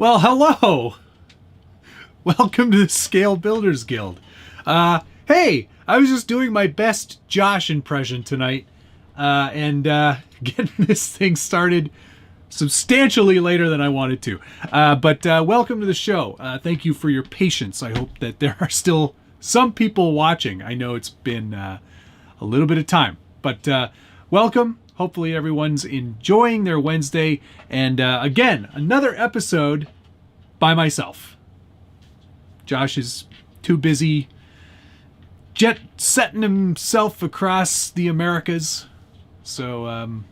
Well, hello! Welcome to the Scale Builders Guild. Hey, I was just doing my best Josh impression tonight, and getting this thing started substantially later than I wanted to. But welcome to the show. Thank you for your patience. I hope that there are still some people watching. I know it's been a little bit of time, but welcome. Hopefully everyone's enjoying their Wednesday. And again, another episode by myself. Josh is too busy jet setting himself across the Americas. So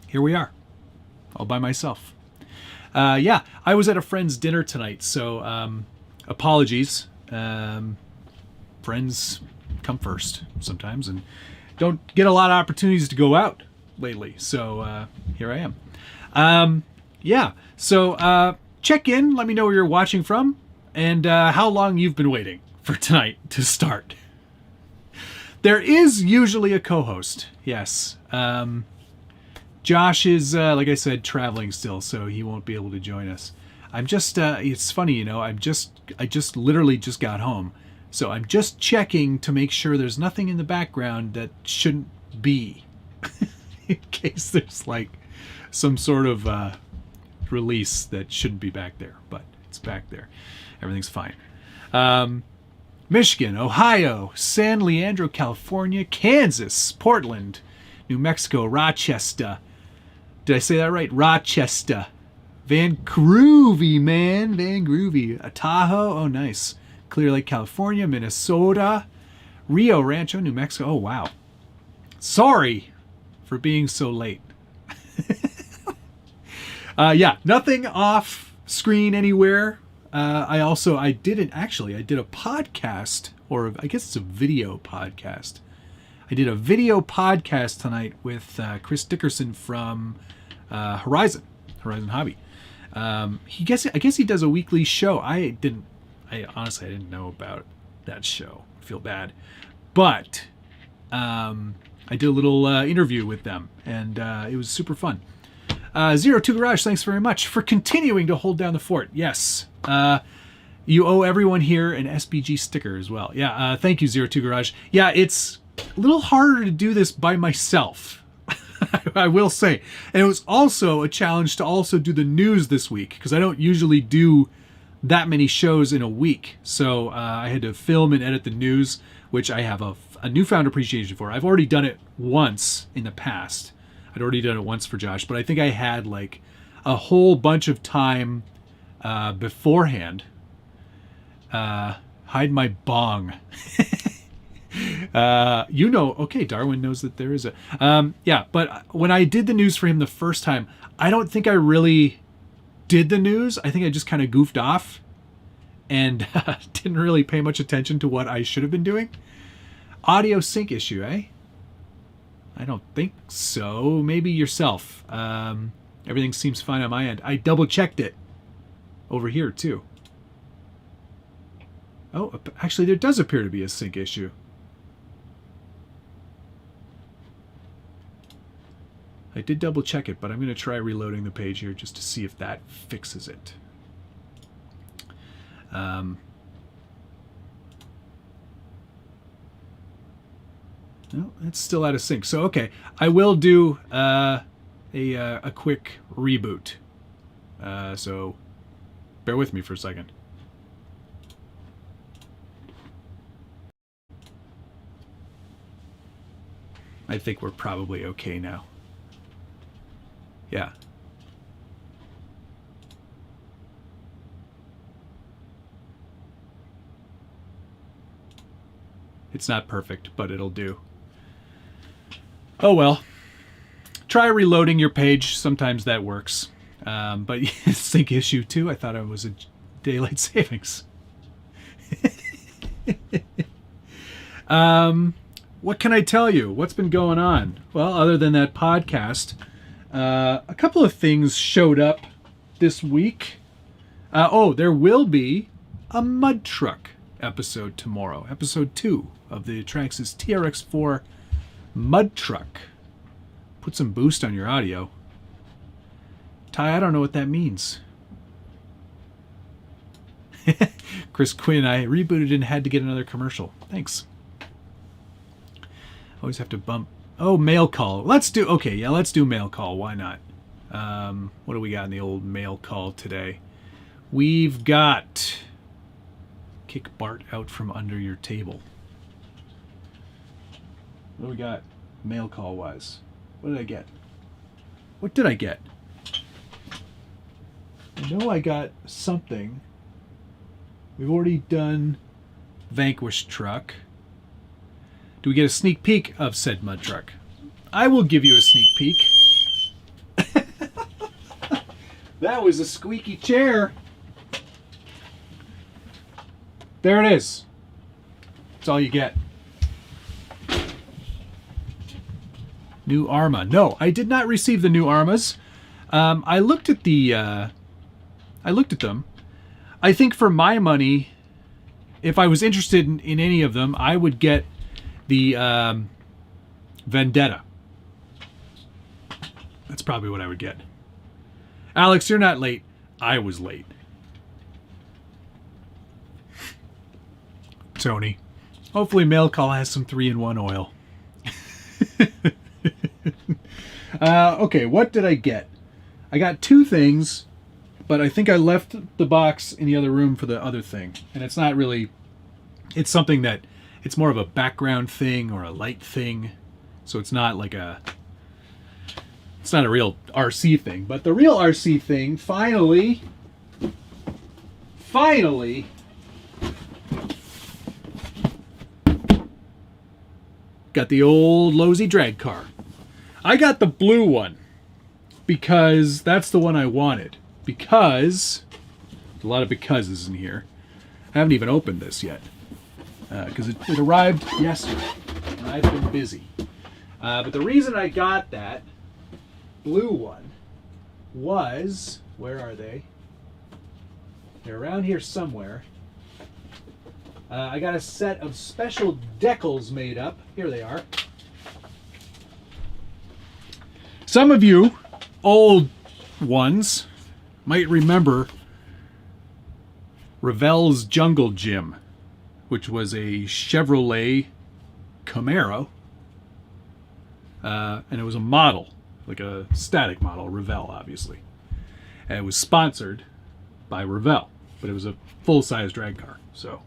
here we are, all by myself. Yeah, I was at a friend's dinner tonight, so apologies. Friends come first sometimes, and don't get a lot of opportunities to go out lately. So here I am. Yeah, so check in. Let me know where you're watching from and how long you've been waiting for tonight to start. There is usually a co-host. Yes. Josh is, like I said, traveling still, so he won't be able to join us. I'm just, it's funny, you know, I just literally just got home. So I'm just checking to make sure there's nothing in the background that shouldn't be. In case there's like some sort of release that shouldn't be back there. But it's back there. Everything's fine. Michigan, Ohio, San Leandro, California, Kansas, Portland, New Mexico, Rochester. Did I say that right? Rochester. Van Groovy, man. Van Groovy. Tahoe. Oh, nice. Clear Lake, California, Minnesota, Rio Rancho, New Mexico. Oh, wow. Sorry for being so late. Yeah, nothing off screen anywhere. I did a podcast, or I guess it's a video podcast. I did a video podcast tonight with Chris Dickerson from Horizon Hobby. I guess he does a weekly show. I honestly didn't know about that show. I feel bad. But I did a little interview with them, and it was super fun. 02 Garage, thanks very much for continuing to hold down the fort. Yes. You owe everyone here an SBG sticker as well. Yeah, thank you, 02 Garage. Yeah, it's a little harder to do this by myself, I will say. And it was also a challenge to also do the news this week, because I don't usually do that many shows in a week. So I had to film and edit the news, which I have a newfound appreciation for. I've already done it once in the past. I'd already done it once for Josh, but I think I had like a whole bunch of time beforehand. Hide my bong. Okay, Darwin knows that there is a... yeah, but when I did the news for him the first time, I don't think I really did the news. I think I just kind of goofed off and didn't really pay much attention to what I should have been doing. Audio sync issue, eh? I don't think so. Maybe yourself. Everything seems fine on my end. I double checked it over here too. Oh, actually there does appear to be a sync issue. I did double check it, but I'm going to try reloading the page here just to see if that fixes it. No, it's still out of sync. So, okay, I will do a quick reboot. So, bear with me for a second. I think we're probably okay now. Yeah. It's not perfect, but it'll do. Oh well. Try reloading your page. Sometimes that works. But sync issue 2, I thought it was a daylight savings. What can I tell you? What's been going on? Well, other than that podcast, a couple of things showed up this week. There will be a mud truck episode tomorrow. Episode 2 of the Traxxas TRX4 mud truck. Put some boost on your audio. Ty, I don't know what that means. Chris Quinn, I rebooted and had to get another commercial. Thanks. Always have to bump. Oh, mail call. Let's do mail call. Why not? What do we got in the old mail call today? We've got kick Bart out from under your table. What do we got mail call wise? What did I get? What did I get? I know I got something. We've already done Vanquish truck. Do we get a sneak peek of said mud truck? I will give you a sneak peek. That was a squeaky chair. There it is. That's all you get. New Arma. No, I did not receive the new Armas. I looked at them. I think for my money, if I was interested in any of them, I would get the Vendetta. That's probably what I would get. Alex, you're not late. I was late. Tony. Hopefully mail call has some 3-in-1 oil. Okay, what did I get? I got two things, but I think I left the box in the other room for the other thing. And it's not really... It's something that... It's more of a background thing or a light thing. So it's not like a... It's not a real RC thing. But the real RC thing, finally... Got the old Losi drag car. I got the blue one because that's the one I wanted. Because, a lot of becauses in here. I haven't even opened this yet because it arrived yesterday. And I've been busy. But the reason I got that blue one was, where are they? They're around here somewhere. I got a set of special decals made up. Here they are. Some of you old ones might remember Revell's Jungle Gym, which was a Chevrolet Camaro. And it was a model, like a static model, Revell, obviously. And it was sponsored by Revell, but it was a full-size drag car. So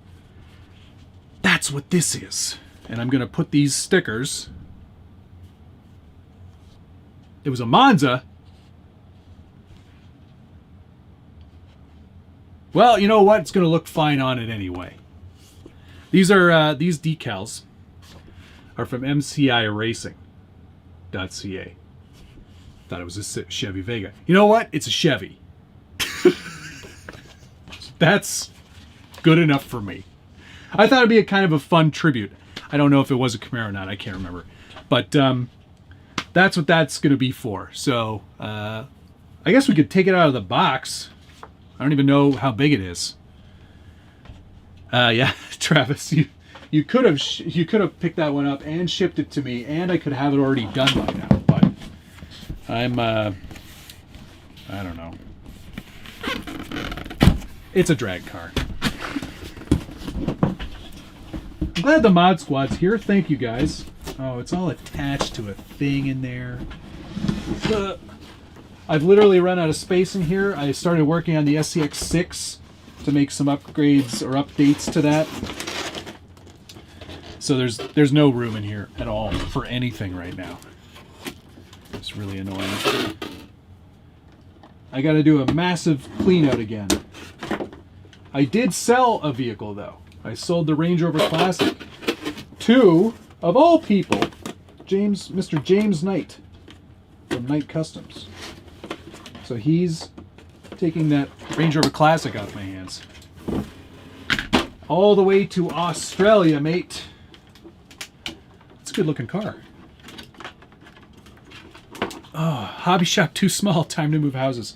that's what this is. And I'm going to put these stickers. It was a Monza. Well, you know what? It's going to look fine on it anyway. These are these decals are from MCIRacing.ca. Thought it was a Chevy Vega. You know what? It's a Chevy. That's good enough for me. I thought it'd be a kind of a fun tribute. I don't know if it was a Camaro or not. I can't remember. But that's what that's going to be for. So I guess we could take it out of the box. I don't even know how big it is. Yeah, Travis, you could have picked that one up and shipped it to me, and I could have it already done by now. But I'm I don't know. It's a drag car. I'm glad the Mod Squad's here. Thank you guys. Oh, it's all attached to a thing in there. I've literally run out of space in here. I started working on the SCX6 to make some upgrades or updates to that. So there's no room in here at all for anything right now. It's really annoying. I got to do a massive clean out again. I did sell a vehicle though. I sold the Range Rover Classic to, of all people, Mr. James Knight from Knight Customs. So he's taking that Range Rover Classic off my hands. All the way to Australia, mate. It's a good looking car. Oh, hobby shop too small, time to move houses.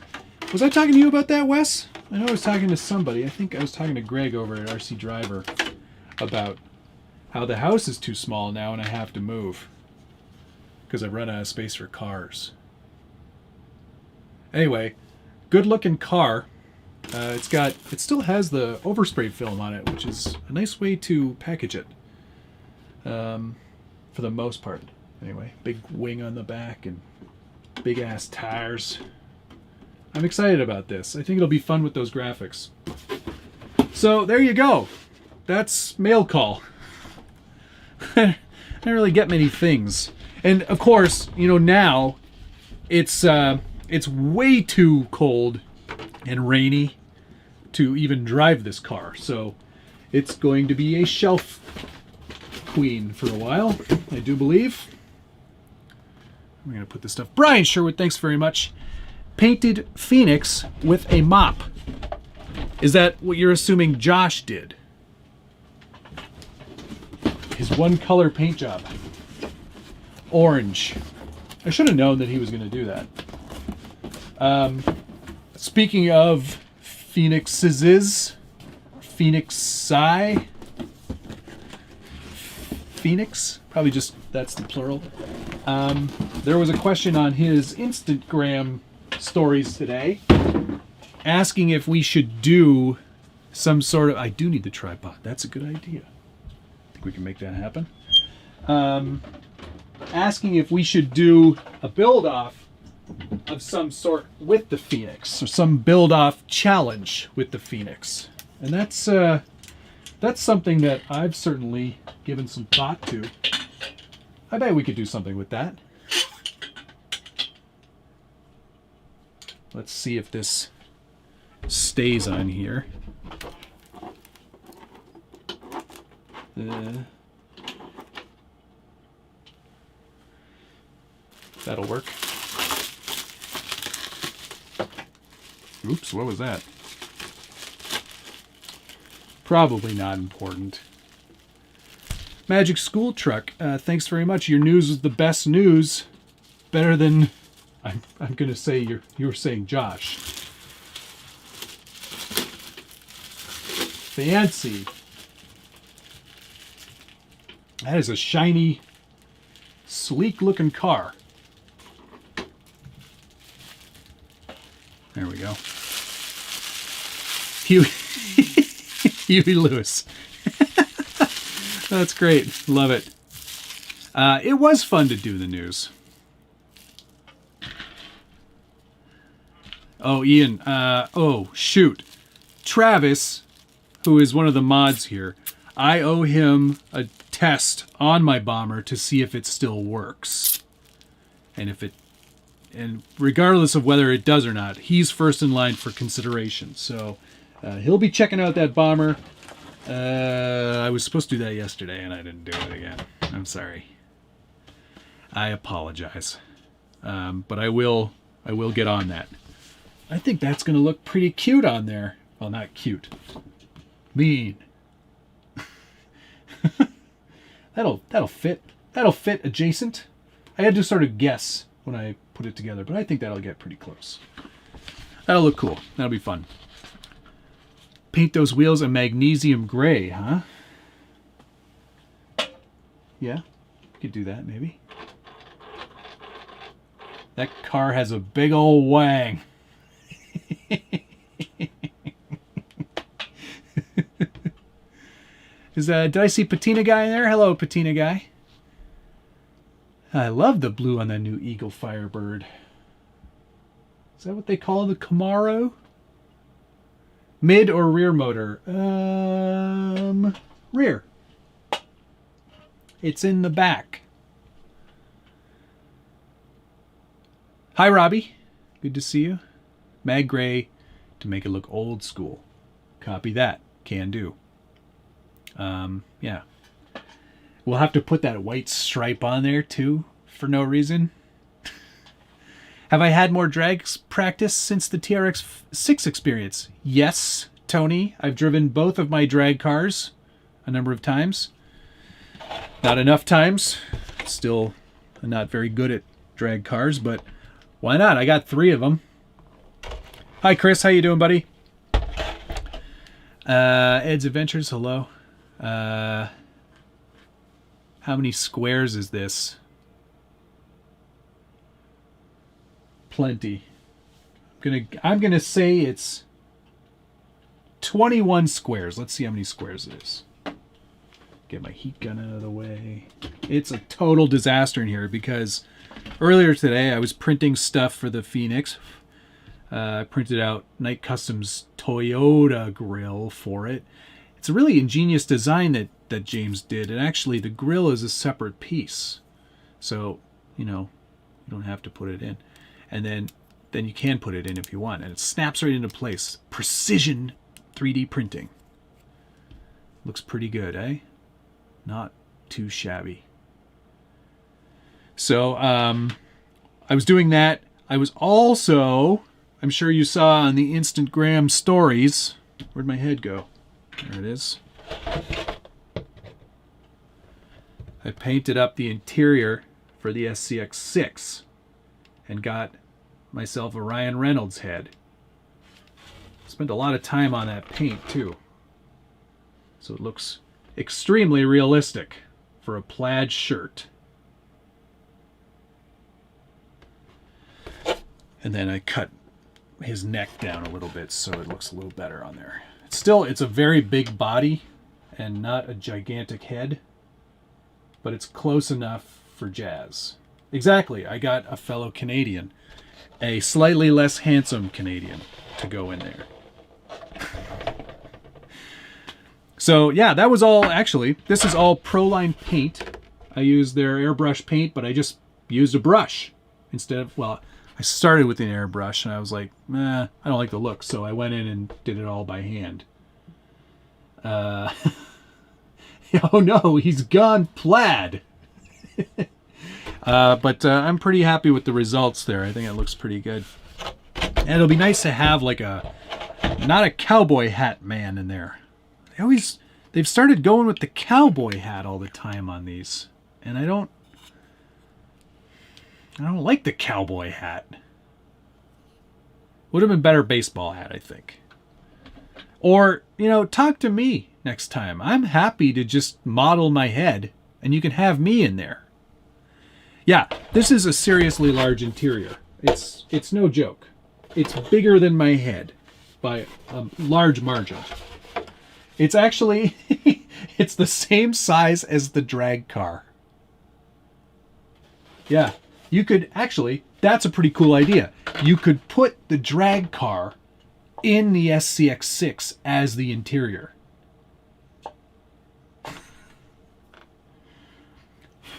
Was I talking to you about that, Wes? I know I was talking to somebody. I think I was talking to Greg over at RC Driver about how the house is too small now and I have to move because I've run out of space for cars. Anyway, good looking car. It still has the overspray film on it, which is a nice way to package it. For the most part, anyway. Big wing on the back and big ass tires. I'm excited about this. I think it'll be fun with those graphics. So there you go. That's mail call. I don't really get many things. And of course, you know, now it's way too cold and rainy to even drive this car. So it's going to be a shelf queen for a while, I do believe. I'm going to put this stuff. Brian Sherwood, thanks very much. Painted Phoenix with a mop. Is that what you're assuming Josh did? His one color paint job. Orange. I should have known that he was going to do that. Speaking of Phoenixes, Phoenixi, Phoenix, probably just that's the plural. There was a question on his Instagram stories today asking if we should do some sort of, I do need the tripod, that's a good idea. I think we can make that happen. Asking if we should do a build off of some sort with the Phoenix, or some build off challenge with the Phoenix. And that's something that I've certainly given some thought to. I bet we could do something with that. Let's see if this stays on here. That'll work. Oops, what was that? Probably not important. Magic School Truck, thanks very much. Your news was the best news. Better than, I'm going to say, you were saying Josh. Fancy. That is a shiny, sleek looking car. There we go. Huey Lewis. That's great. Love it. It was fun to do the news. Oh, Ian. Oh, shoot. Travis, who is one of the mods here, I owe him a test on my bomber to see if it still works. And regardless of whether it does or not, he's first in line for consideration. So he'll be checking out that bomber. I was supposed to do that yesterday, and I didn't do it again. I'm sorry. I apologize. But I will get on that. I think that's going to look pretty cute on there. Well, not cute. Mean. That'll fit. That'll fit adjacent. I had to sort of guess when I put it together, but I think that'll get pretty close. That'll look cool. That'll be fun. Paint those wheels a magnesium gray, huh? Yeah, could do that maybe. That car has a big old wang. Did I see Patina Guy in there? Hello, Patina Guy. I love the blue on that new Eagle Firebird. Is that what they call the Camaro? Mid or rear motor? Rear. It's in the back. Hi, Robbie. Good to see you. Mag Gray to make it look old school. Copy that. Can do. Yeah. We'll have to put that white stripe on there too, for no reason. Have I had more drag practice since the TRX-6 experience? Yes, Tony. I've driven both of my drag cars a number of times. Not enough times. Still not very good at drag cars, but why not? I got 3 of them. Hi, Chris. How you doing, buddy? Ed's Adventures. Hello. How many squares is this? Plenty. I'm gonna say it's 21 squares. Let's see how many squares it is. Get my heat gun out of the way. It's a total disaster in here because earlier today I was printing stuff for the Phoenix. I printed out Night Custom's Toyota grill for it. It's a really ingenious design that James did. And actually the grill is a separate piece. So, you know, you don't have to put it in. And then you can put it in if you want. And it snaps right into place. Precision 3D printing. Looks pretty good, eh? Not too shabby. So I was doing that. I was also, I'm sure you saw on the Instagram stories. Where'd my head go? There it is. I painted up the interior for the SCX6 and got myself a Ryan Reynolds head. Spent a lot of time on that paint too. So it looks extremely realistic for a plaid shirt. And then I cut his neck down a little bit so it looks a little better on there. It's a very big body and not a gigantic head, but it's close enough for jazz. Exactly, I got a fellow Canadian, a slightly less handsome Canadian, to go in there. So yeah, that was all, actually, this is all Proline paint. I used their airbrush paint, but I just used a brush instead of, well, I started with an airbrush and I was like, I don't like the look. So I went in and did it all by hand. Oh no, he's gone plaid. But I'm pretty happy with the results there. I think it looks pretty good. And it'll be nice to have like not a cowboy hat man in there. They've started going with the cowboy hat all the time on these. And I don't like the cowboy hat. Would have been better baseball hat, I think. Or, you know, talk to me next time. I'm happy to just model my head and you can have me in there. Yeah, this is a seriously large interior. It's no joke. It's bigger than my head by a large margin. It's actually, it's the same size as the drag car. Yeah, you could actually, that's a pretty cool idea. You could put the drag car in the SCX6 as the interior.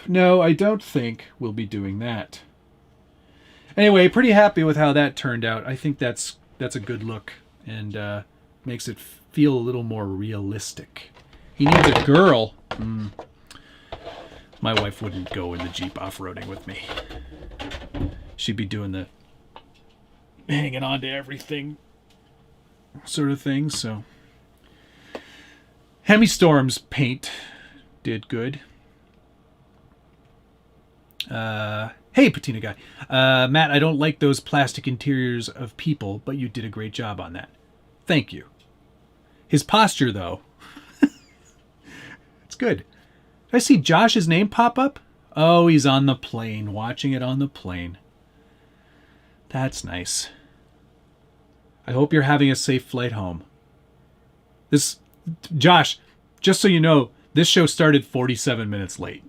No, I don't think we'll be doing that. Anyway, pretty happy with how that turned out. I think that's a good look and makes it feel a little more realistic. He needs a girl. My wife wouldn't go in the Jeep off-roading with me. She'd be doing the hanging on to everything sort of thing, so. Hemi-Storm's paint did good. Hey, Patina Guy. Matt, I don't like those plastic interiors of people, but you did a great job on that. Thank you. His posture, though. It's good. Did I see Josh's name pop up? Oh, he's on the plane, watching it on the plane. That's nice. I hope you're having a safe flight home. Josh, just so you know, this show started 47 minutes late.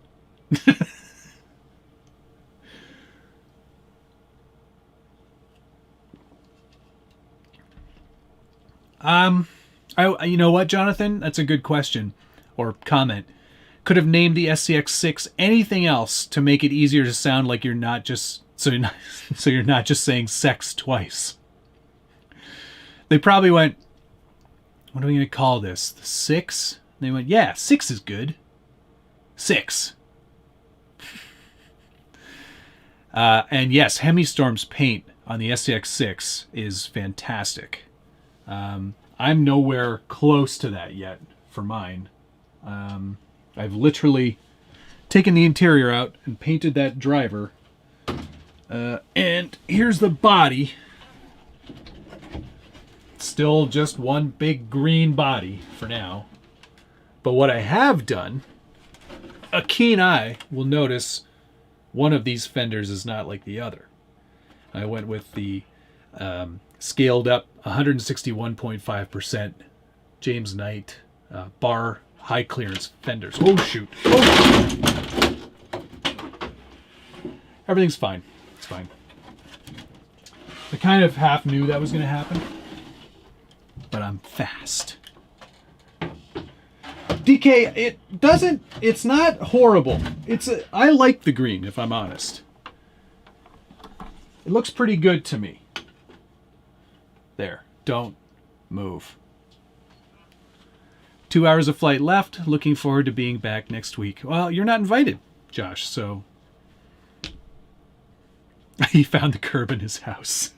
You know what, Jonathan? That's a good question or comment. Could have named the SCX6 anything else to make it easier to sound like you're not just so you're not just saying sex twice. They probably went, what are we going to call this? The 6? And they went, yeah, 6 is good. 6. And yes, Hemi-Storm's paint on the SCX6 is fantastic. I'm nowhere close to that yet for mine. I've literally taken the interior out and painted that driver. And here's the body. Still just one big green body for now. But what I have done, a keen eye will notice one of these fenders is not like the other. I went with the scaled up 161.5% James Knight bar high clearance fenders. Oh shoot! Oh. Everything's fine. It's fine. I kind of half knew that was going to happen, but I'm fast. DK, it's not horrible. I like the green, if I'm honest. It looks pretty good to me. There, don't move. 2 hours of flight left. Looking forward to being back next week. Well, you're not invited, Josh, so. He found the curb in his house.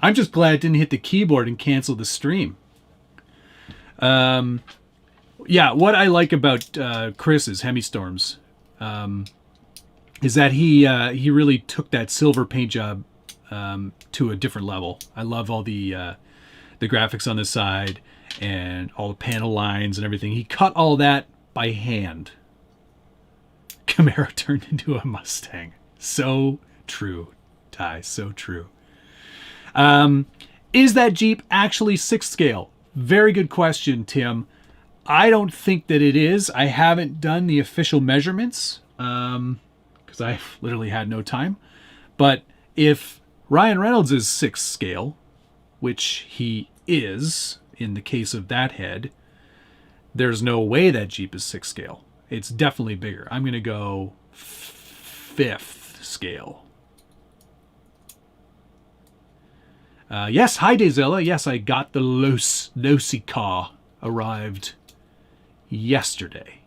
I'm just glad it didn't hit the keyboard and cancel the stream. Yeah, what I like about Chris's Hemistorms is that he really took that silver paint job to a different level. I love all the graphics on the side and all the panel lines and everything. He cut all that by hand. Camaro turned into a Mustang. So true, Ty, so true. Is that Jeep actually 6 scale? Very good question, Tim. I don't think that it is. I haven't done the official measurements because I literally had no time. But if Ryan Reynolds is 6 scale, which he is in the case of that head, there's no way that Jeep is 6 scale. It's definitely bigger. I'm going to go 5th scale. Yes, hi Dazilla. Yes, I got the Losi car. Arrived yesterday.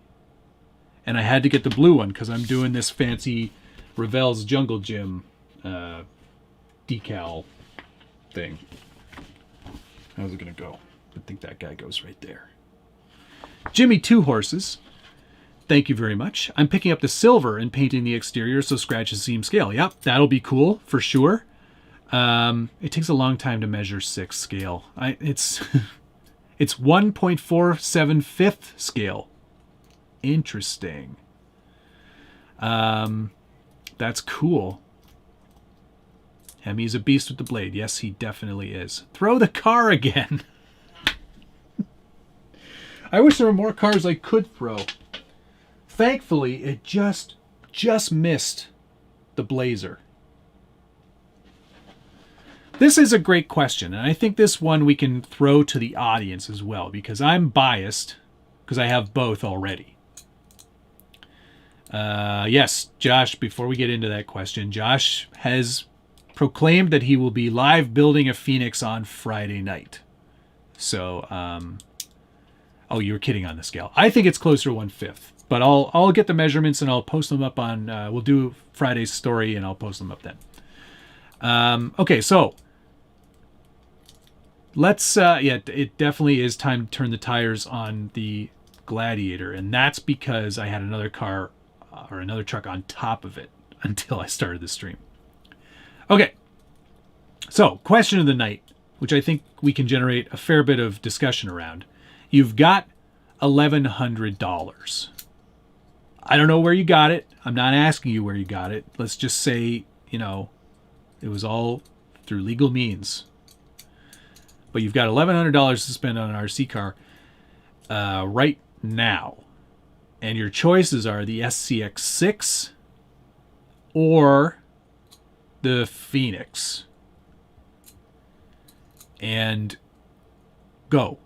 And I had to get the blue one because I'm doing this fancy Ravel's Jungle Gym decal thing. How's it going to go? I think that guy goes right there. Jimmy Two Horses. Thank you very much. I'm picking up the silver and painting the exterior so scratches seem scale. Yep, that'll be cool for sure. It takes a long time to measure 6 scale. It's 1.475 scale. Interesting. That's cool. Hemi's a beast with the blade. Yes, he definitely is. Throw the car again. I wish there were more cars I could throw. Thankfully, it just missed the Blazer. This is a great question, and I think this one we can throw to the audience as well, because I'm biased, because I have both already. Yes, Josh, before we get into that question, Josh has proclaimed that he will be live building a Phoenix on Friday night. So, oh, you were kidding on the scale. I think it's closer to 1/5, but I'll get the measurements and I'll post them up on, we'll do Friday's story and I'll post them up then. Okay, so let's, yeah, it definitely is time to turn the tires on the Gladiator, and that's because I had another car or another truck on top of it until I started the stream. Okay, so question of the night, which I think we can generate a fair bit of discussion around. You've got $1,100. I don't know where you got it. I'm not asking you where you got it. Let's just say, you know, it was all through legal means. But you've got $1,100 to spend on an RC car right now. And your choices are the SCX6 or the Phoenix. And go.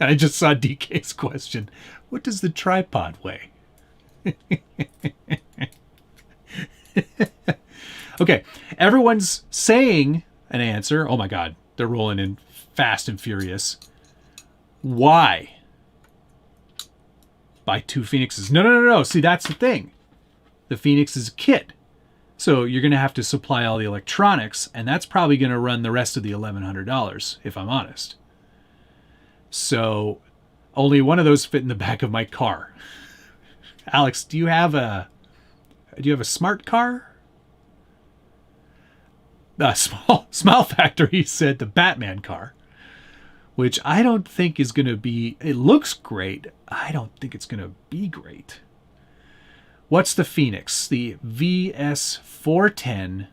I just saw DK's question. What does the tripod weigh? Okay, everyone's saying an answer. Oh my God, they're rolling in fast and furious. Why buy 2 Phoenixes? No. See, that's the thing. The Phoenix is a kit. So you're going to have to supply all the electronics, and that's probably going to run the rest of the $1,100, if I'm honest. So only one of those fit in the back of my car. Alex, do you have a smart car? Smile Factory said the Batman car, which I don't think is going to be, it looks great. I don't think it's going to be great. What's the Phoenix? The VS410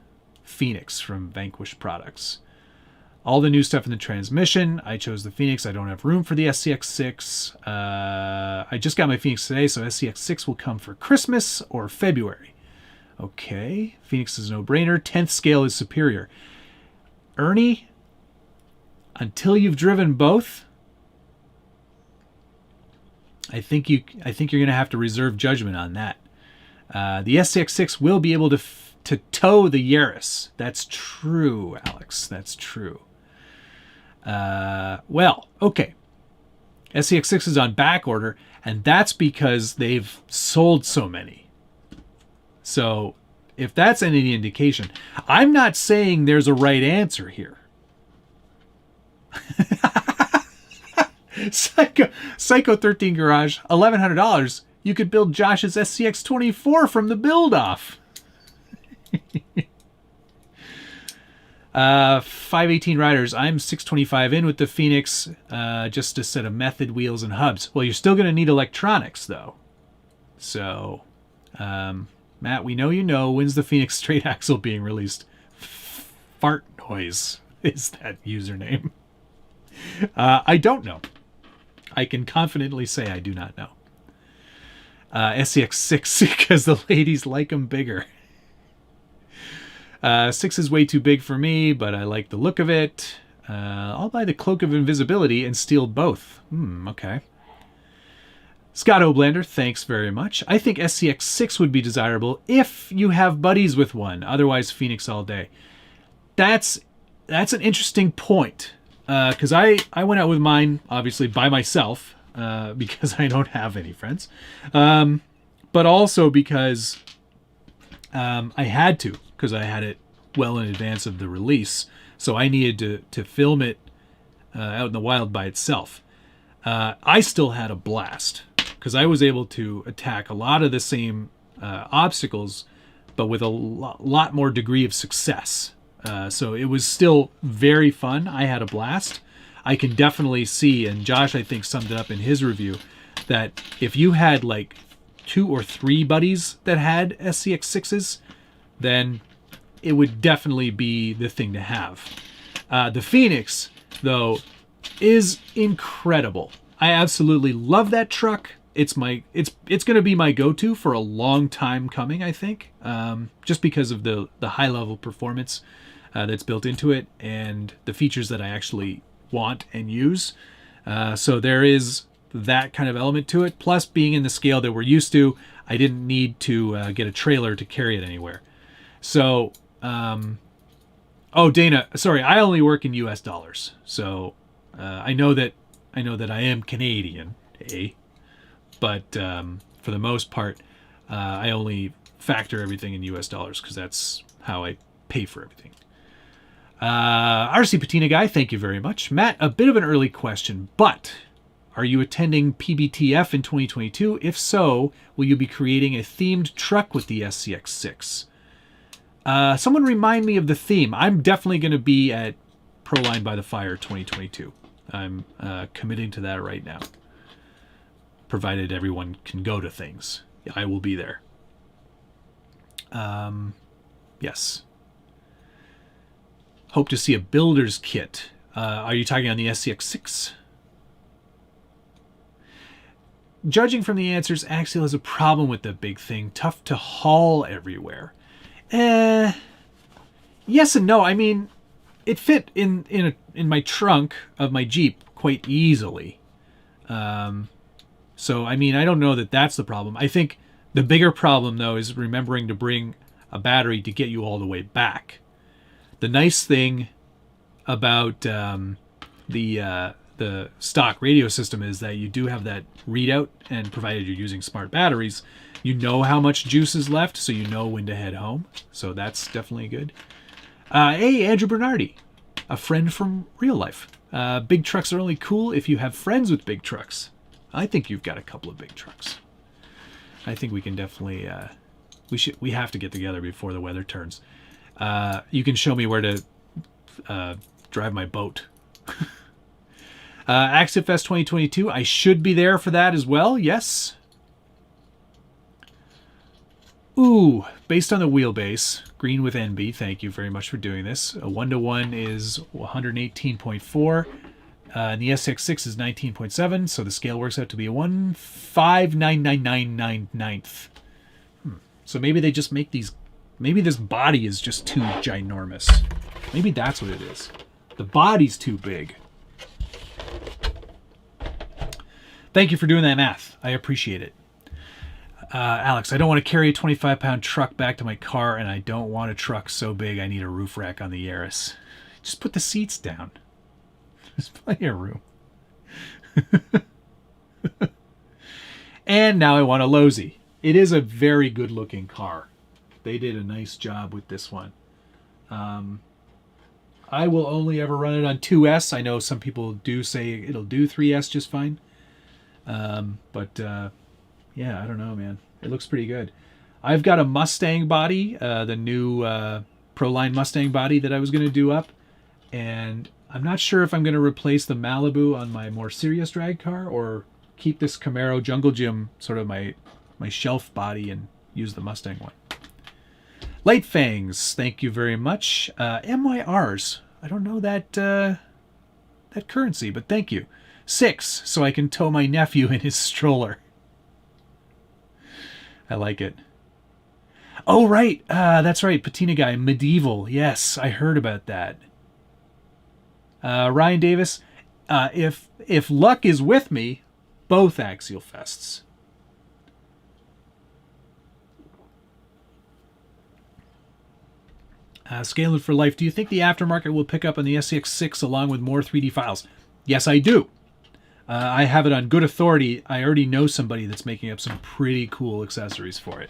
Phoenix from Vanquish Products. All the new stuff in the transmission. I chose the Phoenix. I don't have room for the SCX6. I just got my Phoenix today, so SCX6 will come for Christmas or February. Okay, Phoenix is a no-brainer. 10th scale is superior. Ernie, until you've driven both, I think you're going to have to reserve judgment on that. The SCX6 will be able to tow the Yaris. That's true, Alex. That's true. Well, okay. SCX6 is on back order, and that's because they've sold so many. So if that's any indication, I'm not saying there's a right answer here. Psycho 13 Garage, $1,100. You could build Josh's SCX24 from the build off. 518 riders. I'm 625 in with the Phoenix, just a set of method wheels and hubs. Well, you're still going to need electronics, though. So, Matt, we know you know. When's the Phoenix straight axle being released? Fart noise is that username. I don't know. I can confidently say I do not know. SCX6 because the ladies like them bigger. 6 is way too big for me, but I like the look of it. I'll buy the Cloak of Invisibility and steal both. Okay. Scott Oblander, thanks very much. I think SCX6 would be desirable if you have buddies with one. Otherwise, Phoenix all day. That's an interesting point. Because I went out with mine, obviously, by myself. Because I don't have any friends. But also because I had to. Because I had it well in advance of the release. So I needed to film it out in the wild by itself. I still had a blast. Because I was able to attack a lot of the same obstacles, but with a lot more degree of success. So it was still very fun. I had a blast. I can definitely see, and Josh, I think, summed it up in his review, that if you had like 2 or 3 buddies that had SCX6s, then it would definitely be the thing to have. The Phoenix, though, is incredible. I absolutely love that truck. It's going to be my go-to for a long time coming, I think, just because of the high level performance that's built into it and the features that I actually want and use. So there is that kind of element to it. Plus, being in the scale that we're used to, I didn't need to get a trailer to carry it anywhere. So, oh, Dana, sorry, I only work in US dollars. So I know that I am Canadian, but for the most part, I only factor everything in US dollars because that's how I pay for everything. RC Patina Guy, thank you very much. Matt, a bit of an early question, but are you attending PBTF in 2022? If so, will you be creating a themed truck with the SCX6? Someone remind me of the theme. I'm definitely going to be at Proline by the Fire 2022. I'm committing to that right now. Provided everyone can go to things. I will be there. Yes. Hope to see a builder's kit. Are you talking on the SCX6? Judging from the answers, Axial has a problem with the big thing. Tough to haul everywhere. Yes and no. I mean, it fit in my trunk of my Jeep quite easily. So, I mean, I don't know that that's the problem. I think the bigger problem, though, is remembering to bring a battery to get you all the way back. The nice thing about the stock radio system is that you do have that readout, and provided you're using smart batteries, you know how much juice is left, so you know when to head home. So that's definitely good. Hey, Andrew Bernardi, a friend from real life. Big trucks are only cool if you have friends with big trucks. I think you've got a couple of big trucks. I think we can definitely we have to get together before the weather turns. You can show me where to drive my boat. AxioFest 2022. I should be there for that as well. Yes. Ooh, based on the wheelbase, green with NB, thank you very much for doing this. A 1-to-1 is 118.4, and the SX6 is 19.7, so the scale works out to be a 1599999th. So maybe they just make these, maybe this body is just too ginormous. Maybe that's what it is. The body's too big. Thank you for doing that math. I appreciate it. Alex, I don't want to carry a 25-pound truck back to my car, and I don't want a truck so big I need a roof rack on the Yaris. Just put the seats down. There's plenty of room. And now I want a Losi. It is a very good-looking car. They did a nice job with this one. I will only ever run it on 2S. I know some people do say it'll do 3S just fine. Yeah, I don't know, man. It looks pretty good. I've got a Mustang body, the new Proline Mustang body that I was going to do up. And I'm not sure if I'm going to replace the Malibu on my more serious drag car or keep this Camaro Jungle Gym sort of my shelf body and use the Mustang one. Light Fangs, thank you very much. MYRs, I don't know that currency, but thank you. 6, so I can tow my nephew in his stroller. I like it. Oh, right. That's right. Patina Guy. Medieval. Yes, I heard about that. Ryan Davis. If luck is with me, both Axial Fests. Scaling for Life. Do you think the aftermarket will pick up on the SCX6 along with more 3D files? Yes, I do. I have it on good authority. I already know somebody that's making up some pretty cool accessories for it,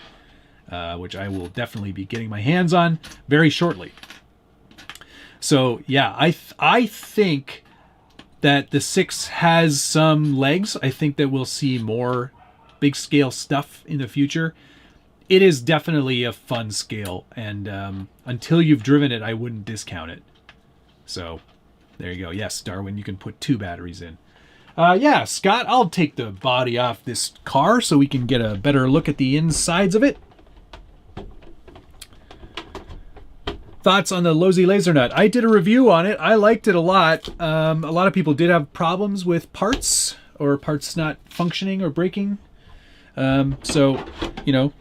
which I will definitely be getting my hands on very shortly. So yeah, I think that the 6 has some legs. I think that we'll see more big scale stuff in the future. It is definitely a fun scale, and until you've driven it, I wouldn't discount it. So there you go. Yes, Darwin, you can put 2 batteries in. Yeah, Scott, I'll take the body off this car so we can get a better look at the insides of it. Thoughts on the Losi Laser Nut? I did a review on it. I liked it a lot. A lot of people did have problems with parts or parts not functioning or breaking. So, you know,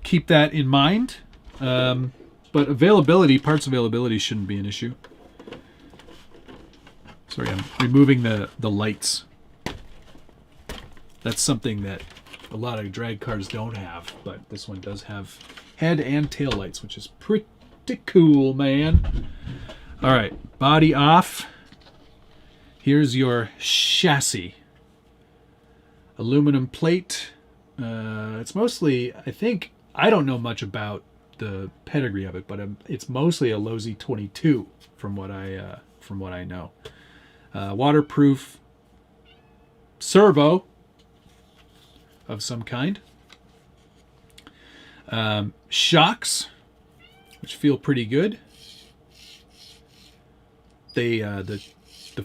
keep that in mind. But availability, parts availability shouldn't be an issue. Sorry, I'm removing the lights. That's something that a lot of drag cars don't have, but this one does have head and tail lights, which is pretty cool, man. All right, body off. Here's your chassis. Aluminum plate. It's mostly, I think, I don't know much about the pedigree of it, but it's mostly a Losi 22 from what I know. Waterproof servo of some kind. Shocks, which feel pretty good. They the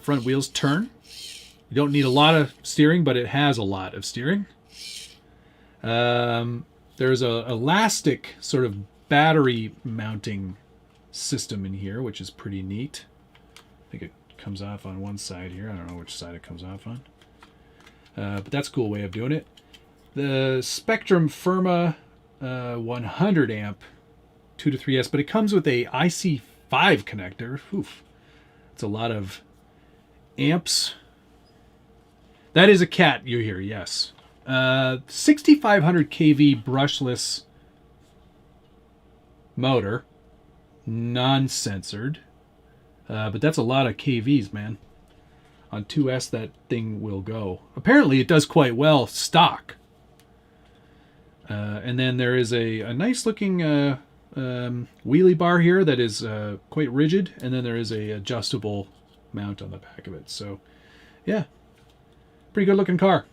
front wheels turn. You don't need a lot of steering, but it has a lot of steering. There's a elastic sort of battery mounting system in here, which is pretty neat. I think it comes off on one side here. I don't know which side it comes off on. But that's a cool way of doing it. The Spectrum Firma 100 amp 2 to 3S, but it comes with a IC5 connector. Oof. It's a lot of amps. That is a cat you hear, yes. 6500 kV brushless motor, non-censored. But that's a lot of KVs, man. On 2S, that thing will go. Apparently, it does quite well stock. And then there is a nice-looking wheelie bar here that is quite rigid. And then there is a adjustable mount on the back of it. So, yeah. Pretty good-looking car.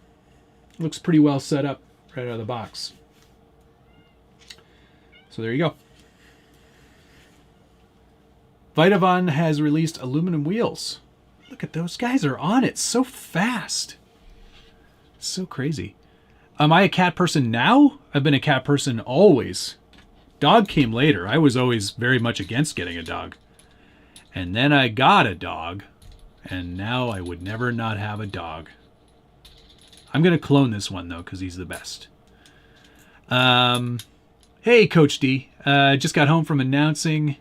Looks pretty well set up right out of the box. So there you go. Vitavon has released aluminum wheels. Look at those guys are on it so fast. So crazy. Am I a cat person now? I've been a cat person always. Dog came later. I was always very much against getting a dog. And then I got a dog. And now I would never not have a dog. I'm going to clone this one, though, because he's the best. Hey, Coach D. Just got home from announcing...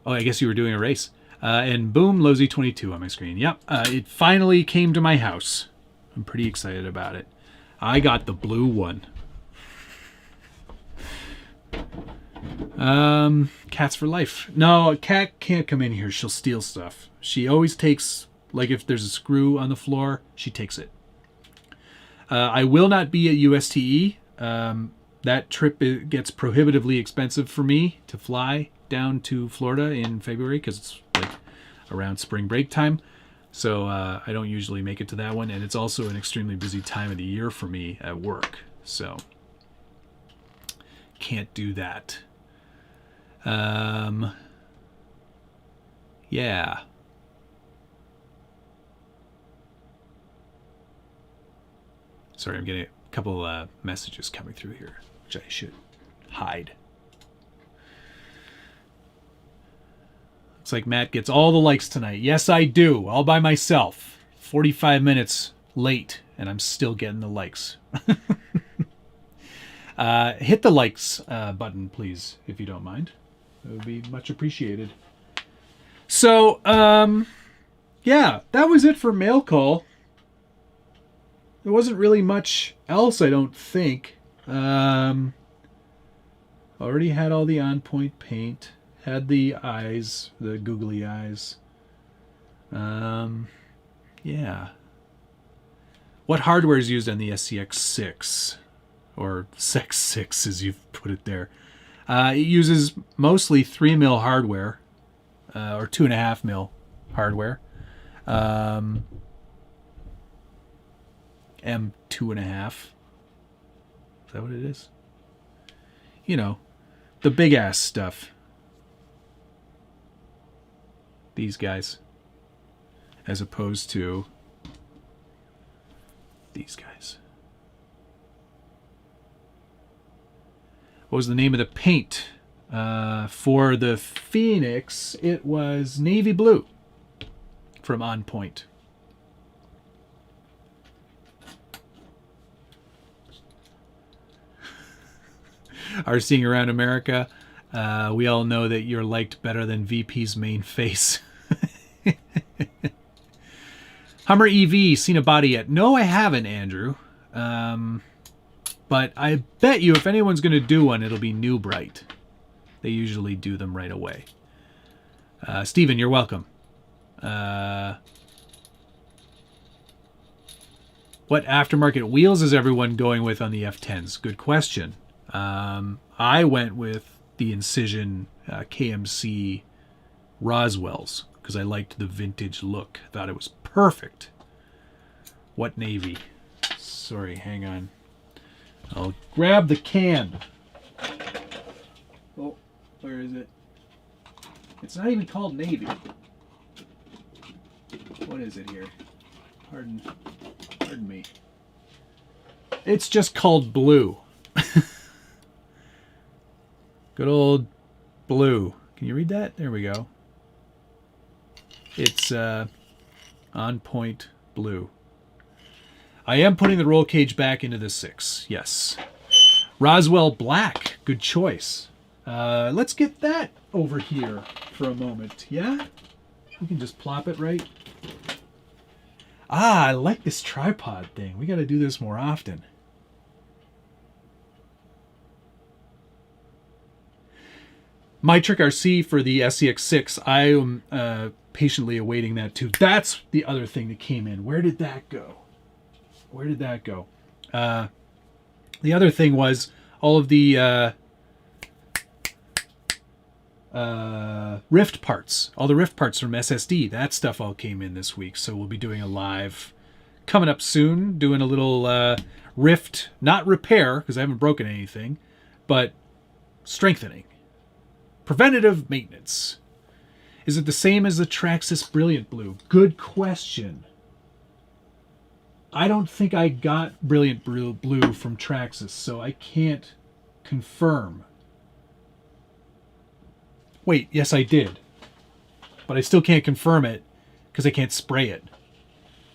Oh, I guess you were doing a race. And boom, Losi 22 on my screen. Yep, it finally came to my house. I'm pretty excited about it. I got the blue one. Cats for life. No, a cat can't come in here. She'll steal stuff. She always takes, like if there's a screw on the floor, she takes it. I will not be at USTE. That trip gets prohibitively expensive for me to fly down to Florida in February because it's like around spring break time. So I don't usually make it to that one. And it's also an extremely busy time of the year for me at work. So can't do that. Yeah. Sorry, I'm getting a couple messages coming through here, which I should hide. Looks like Matt gets all the likes tonight. Yes, I do. All by myself. 45 minutes late, and I'm still getting the likes. Hit the likes button, please, if you don't mind. It would be much appreciated. So, yeah, that was it for mail call. There wasn't really much else, I don't think. Already had all the on-point paint. Had the eyes, the googly eyes. Yeah. What hardware is used on the SCX6? Or Sex 6, as you've put it there. It uses mostly 3mm hardware. Or 2.5mm hardware. M2.5. Is that what it is? You know, the big ass stuff. These guys. As opposed to these guys. What was the name of the paint? For the Phoenix, it was navy blue from On Point. Are seeing around America. We all know that you're liked better than VP's main face. Hummer EV, seen a body yet? No, I haven't, Andrew. But I bet you if anyone's going to do one, it'll be New Bright. They usually do them right away. Steven, you're welcome. What aftermarket wheels is everyone going with on the F10s? Good question. I went with the Incision KMC Roswells because I liked the vintage look. I thought it was perfect. What navy? Sorry, hang on. I'll grab the can. Oh, where is it? It's not even called navy. What is it here? Pardon me. It's just called blue. Good old blue. Can you read that? There we go. It's On Point blue. I am putting the roll cage back into the 6. Yes. Roswell black. Good choice. Let's get that over here for a moment. Yeah? We can just plop it right. I like this tripod thing. We got to do this more often. My Trick RC for the SCX6, I am patiently awaiting that too. That's the other thing that came in. Where did that go? Where did that go? The other thing was all of the Rift parts. All the Rift parts from SSD. That stuff all came in this week. So we'll be doing a live coming up soon. Doing a little Rift, not repair, because I haven't broken anything, but strengthening. Preventative maintenance. Is it the same as the Traxxas Brilliant Blue? Good question. I don't think I got Brilliant Blue from Traxxas, so I can't confirm. Wait, yes I did. But I still can't confirm it because I can't spray it.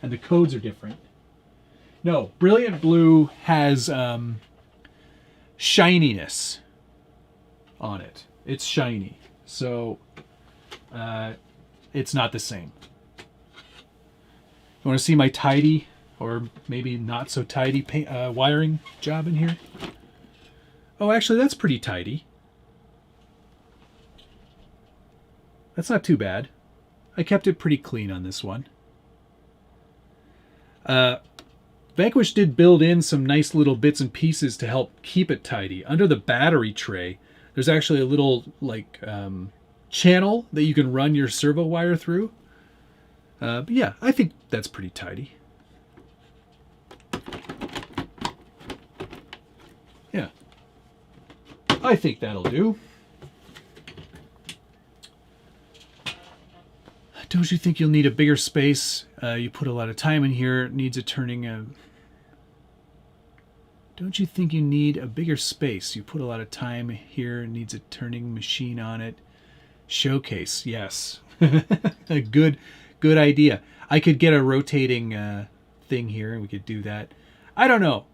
And the codes are different. No, Brilliant Blue has shininess on it. It's shiny. So it's not the same. You want to see my tidy, or maybe not so tidy wiring job in here? Oh, actually, that's pretty tidy. That's not too bad. I kept it pretty clean on this one. Vanquish did build in some nice little bits and pieces to help keep it tidy. Under the battery tray, there's actually a little like channel that you can run your servo wire through. But yeah, I think that's pretty tidy. Yeah. I think that'll do. Don't you think you'll need a bigger space? You put a lot of time in here. It needs a turning... Don't you think you need a bigger space? You put a lot of time here. It needs a turning machine on it. Showcase, yes. A good idea. I could get a rotating thing here, and we could do that. I don't know.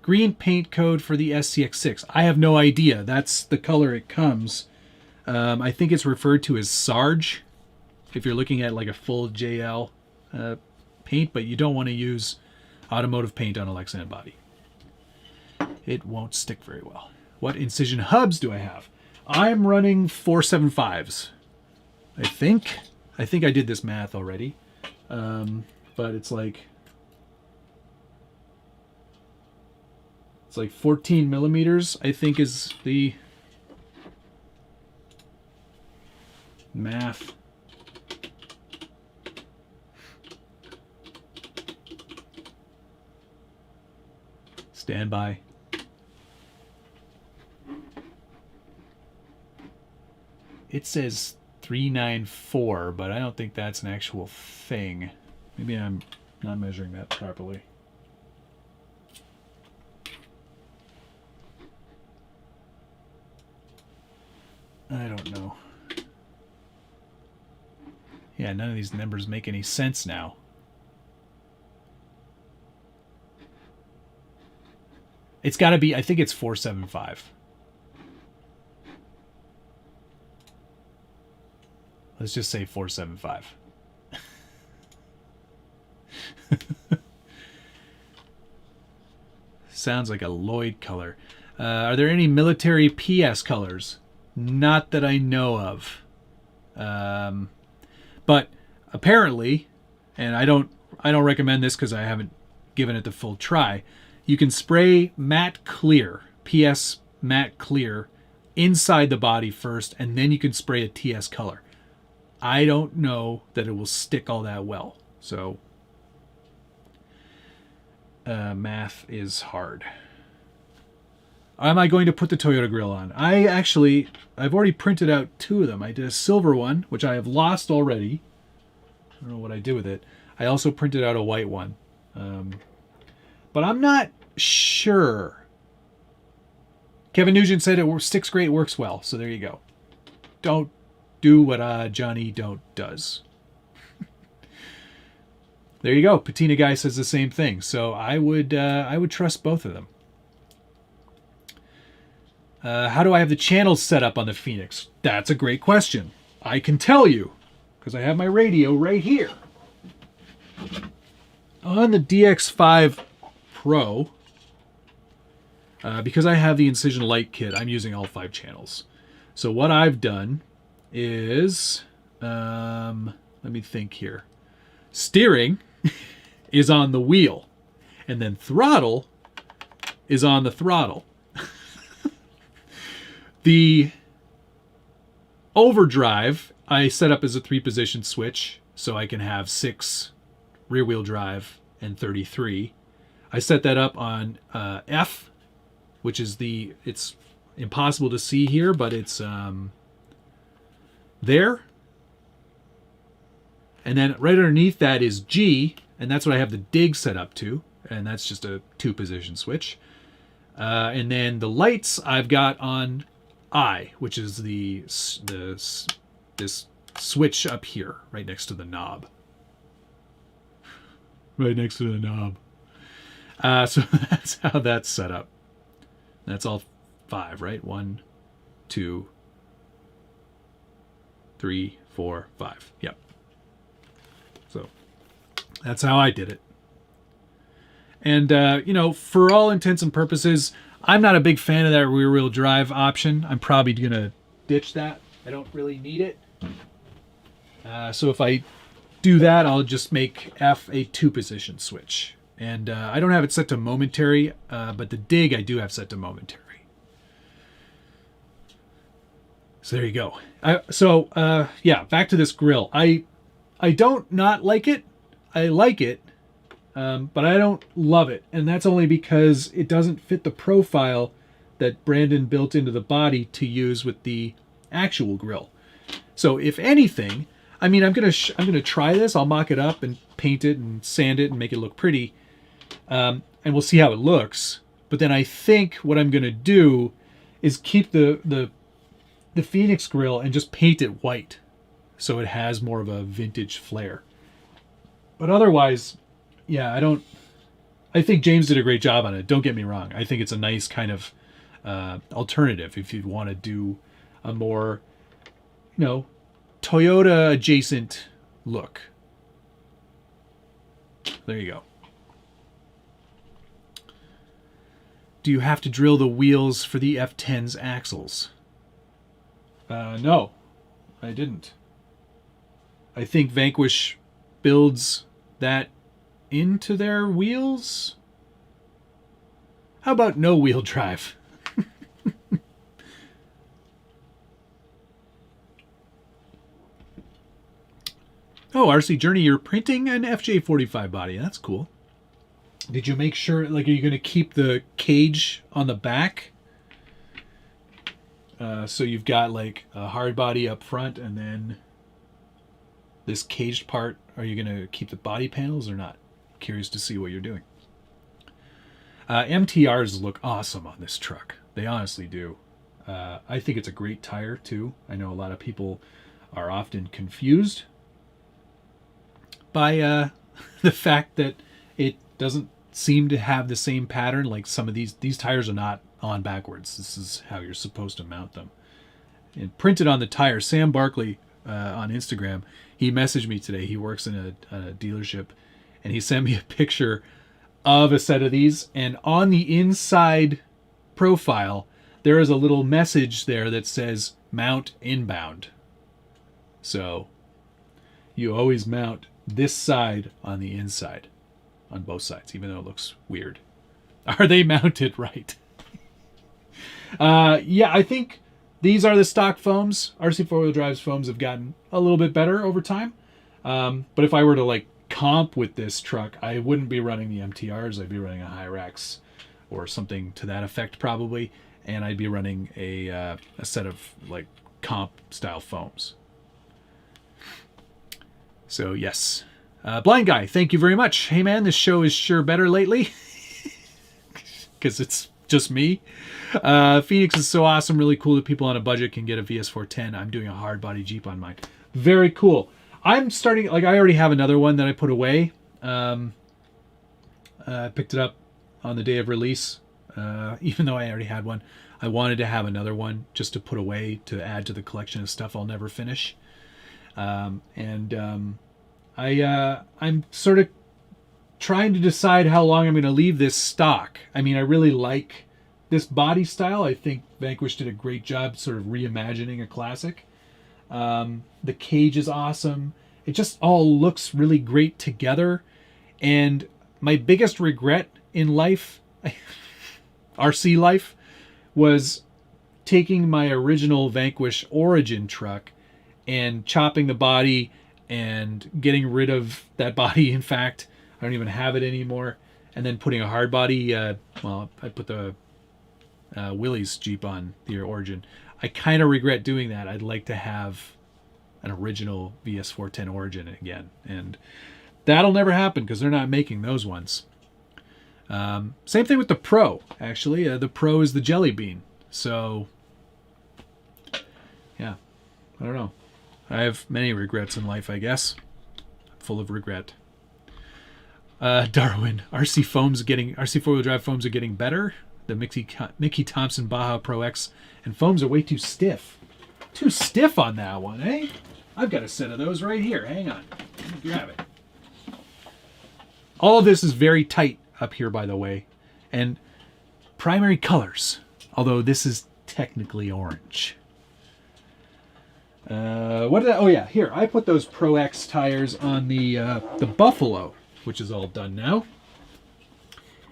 Green paint code for the SCX6. I have no idea. That's the color it comes. I think it's referred to as Sarge if you're looking at like a full JL paint, but you don't want to use automotive paint on a Lexan body. It won't stick very well. What incision hubs do I have? I'm running 475s. I think I did this math already, but it's like 14 millimeters, I think, is the math. Stand by. It says 394, but I don't think that's an actual thing. Maybe I'm not measuring that properly. I don't know. Yeah, none of these numbers make any sense now. It's got to be, I think it's 475. Let's just say 475. Sounds like a Lloyd color. Are there any military PS colors? Not that I know of. But apparently, and I don't recommend this because I haven't given it the full try, you can spray matte clear, PS matte clear, inside the body first, and then you can spray a TS color. I don't know that it will stick all that well. So math is hard. Am I going to put the Toyota grill on? I've already printed out 2 of them. I did a silver one, which I have lost already. I don't know what I did with it. I also printed out a white one. But I'm not sure. Kevin Nugent said it sticks great, works well. So there you go. Don't do what Johnny Don't does. There you go. Patina Guy says the same thing. So I would trust both of them. How do I have the channels set up on the Phoenix? That's a great question. I can tell you, because I have my radio right here. On the DX5 Pro, because I have the Incision Light kit, I'm using all 5 channels. So what I've done is, let me think here. Steering is on the wheel, and then throttle is on the throttle. The overdrive I set up as a 3-position switch, so I can have 6 rear-wheel drive and 33. I set that up on F, which is it's impossible to see here, but it's there. And then right underneath that is G, and that's what I have the dig set up to, and that's just a 2-position switch. And then the lights I've got on I, which is this switch up here, right next to the knob. Right next to the knob. So that's how that's set up. That's all 5, right? 1, 2, 3, 4, 5. Yep. So that's how I did it. And, for all intents and purposes, I'm not a big fan of that rear-wheel drive option. I'm probably going to ditch that. I don't really need it. So if I do that, I'll just make F a 2-position switch. And I don't have it set to momentary, but the dig I do have set to momentary. So there you go. Back to this grill. I don't not like it. I like it. But I don't love it, and that's only because it doesn't fit the profile that Brandon built into the body to use with the actual grill. So if anything, I mean, I'm gonna try this. I'll mock it up and paint it and sand it and make it look pretty, and we'll see how it looks. But then I think what I'm gonna do is keep the Phoenix grill and just paint it white, so it has more of a vintage flair. But otherwise, yeah, I think James did a great job on it. Don't get me wrong. I think it's a nice kind of alternative if you want to do a more, Toyota adjacent look. There you go. Do you have to drill the wheels for the F10's axles? No, I didn't. I think Vanquish builds that into their wheels? How about no wheel drive? Oh, RC Journey, you're printing an FJ45 body. That's cool. Did you make sure, are you going to keep the cage on the back? So you've got a hard body up front and then this caged part. Are you going to keep the body panels or not? Curious to see what you're doing. MTRs look awesome on this truck. They honestly do. I think it's a great tire too. I know a lot of people are often confused by the fact that it doesn't seem to have the same pattern. Like some of these tires are not on backwards. This is how you're supposed to mount them. And printed on the tire, Sam Barkley on Instagram, he messaged me today. He works in a dealership. And he sent me a picture of a set of these. And on the inside profile, there is a little message there that says, mount inbound. So you always mount this side on the inside, on both sides, even though it looks weird. Are they mounted right? Yeah, I think these are the stock foams. RC 4-wheel drive's foams have gotten a little bit better over time. But if I were to comp with this truck, I wouldn't be running the MTRs. I'd be running a Hyrax or something to that effect probably, and I'd be running a set of comp style foams. So yes, Blind Guy, thank you very much. Hey man, this show is sure better lately because it's just me. Phoenix is so awesome, really cool that people on a budget can get a VS410. I'm doing a hard body Jeep on mine. Very cool. I'm starting, I already have another one that I put away. I picked it up on the day of release. Even though I already had one, I wanted to have another one just to put away to add to the collection of stuff I'll never finish. I'm sort of trying to decide how long I'm going to leave this stock. I mean, I really like this body style. I think Vanquish did a great job sort of reimagining a classic. The cage is awesome. It just all looks really great together. And my biggest regret in life, RC life, was taking my original Vanquish Origin truck and chopping the body and getting rid of that body. In fact, I don't even have it anymore. And then putting a hard body, I put the Willys Jeep on the Origin. I kind of regret doing that. I'd like to have an original VS410 Origin again. And That'll never happen because they're not making those ones. Same thing with the Pro, actually. The Pro is the Jelly Bean. So, yeah, I don't know. I have many regrets in life, I guess. Full of regret. Darwin, RC four-wheel drive foams are getting better. The Mickey Thompson Baja Pro X and foams are way too stiff. Too stiff on that one, eh? I've got a set of those right here. Hang on. Let me grab it. All of this is very tight up here, by the way. And primary colors. Although this is technically orange. Oh yeah, here. I put those Pro X tires on the Buffalo, which is all done now.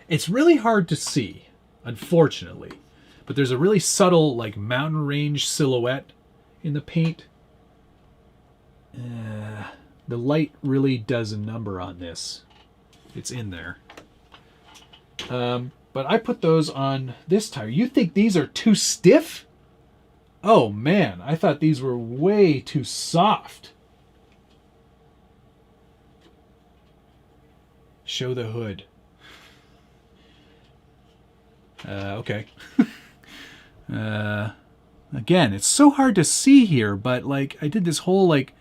It's really hard to see, unfortunately. But there's a really subtle, like, mountain range silhouette in the paint. The light really does a number on this. It's in there. But I put those on this tire. You think these are too stiff? Oh man, I thought these were way too soft. Show the hood. Okay. Again, it's so hard to see here, but like I did this whole like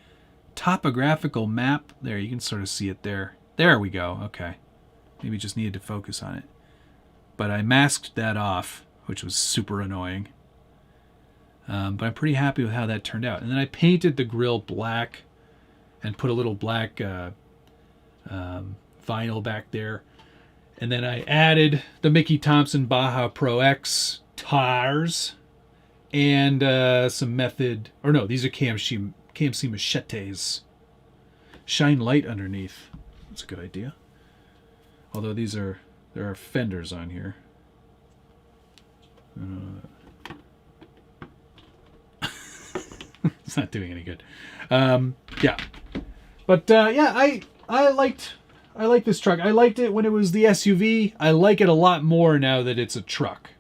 topographical map. There, you can sort of see it there. There we go. Okay. Maybe just needed to focus on it. But I masked that off, which was super annoying. But I'm pretty happy with how that turned out. And then I painted the grill black and put a little black vinyl back there. And then I added the Mickey Thompson Baja Pro X tires and some Method, or no, these are KMC Machetes. Shine light underneath. That's a good idea. Although there are fenders on here. It's not doing any good. Yeah. But yeah, I liked this truck. I liked it when it was the SUV. I like it a lot more now that it's a truck.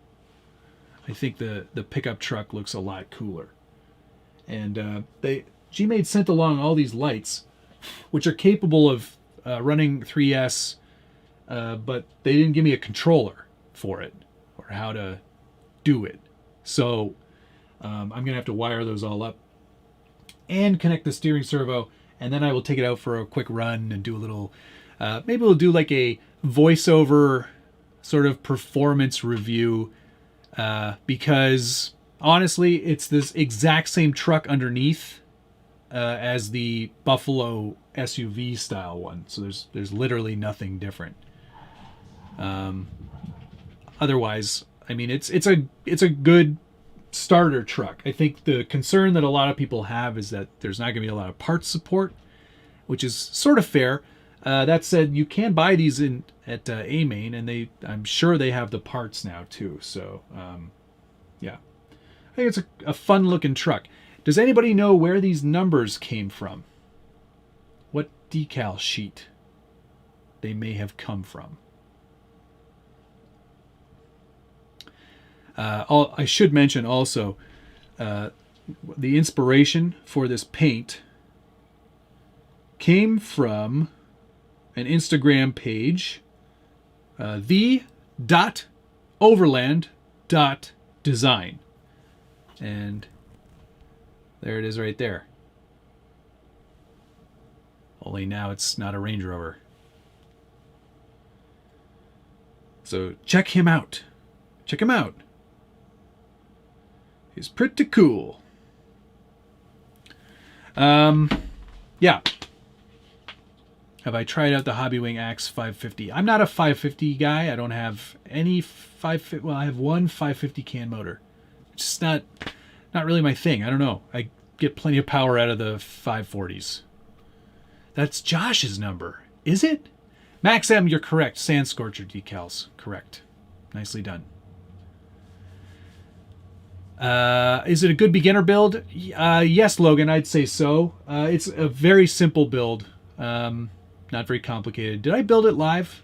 I think the pickup truck looks a lot cooler. And Gmade sent along all these lights, which are capable of running 3S, but they didn't give me a controller for it or how to do it. So I'm going to have to wire those all up and connect the steering servo, and then I will take it out for a quick run and do a little, maybe we'll do like a voiceover sort of performance review, because honestly, it's this exact same truck underneath as the Buffalo SUV style one. So there's literally nothing different. Otherwise, I mean, it's a good starter truck. I think the concern that a lot of people have is that there's not going to be a lot of parts support, which is sort of fair. That said, you can buy these at A-Main, and I'm sure they have the parts now too. So, yeah, I think it's a fun-looking truck. Does anybody know where these numbers came from? What decal sheet they may have come from? I should mention also the inspiration for this paint came from an Instagram page, the.overland.design. And there it is right there. Only now it's not a Range Rover. So check him out. Check him out. He's pretty cool. Yeah. Have I tried out the Hobbywing Axe 550? I'm not a 550 guy. I don't have any 550. Well, I have one 550 can motor. It's just not really my thing. I don't know. I get plenty of power out of the 540s. That's Josh's number. Is it? Max M, you're correct. Sand Scorcher decals. Correct. Nicely done. Is it a good beginner build? Yes, Logan, I'd say so. It's a very simple build. Not very complicated. Did I build it live?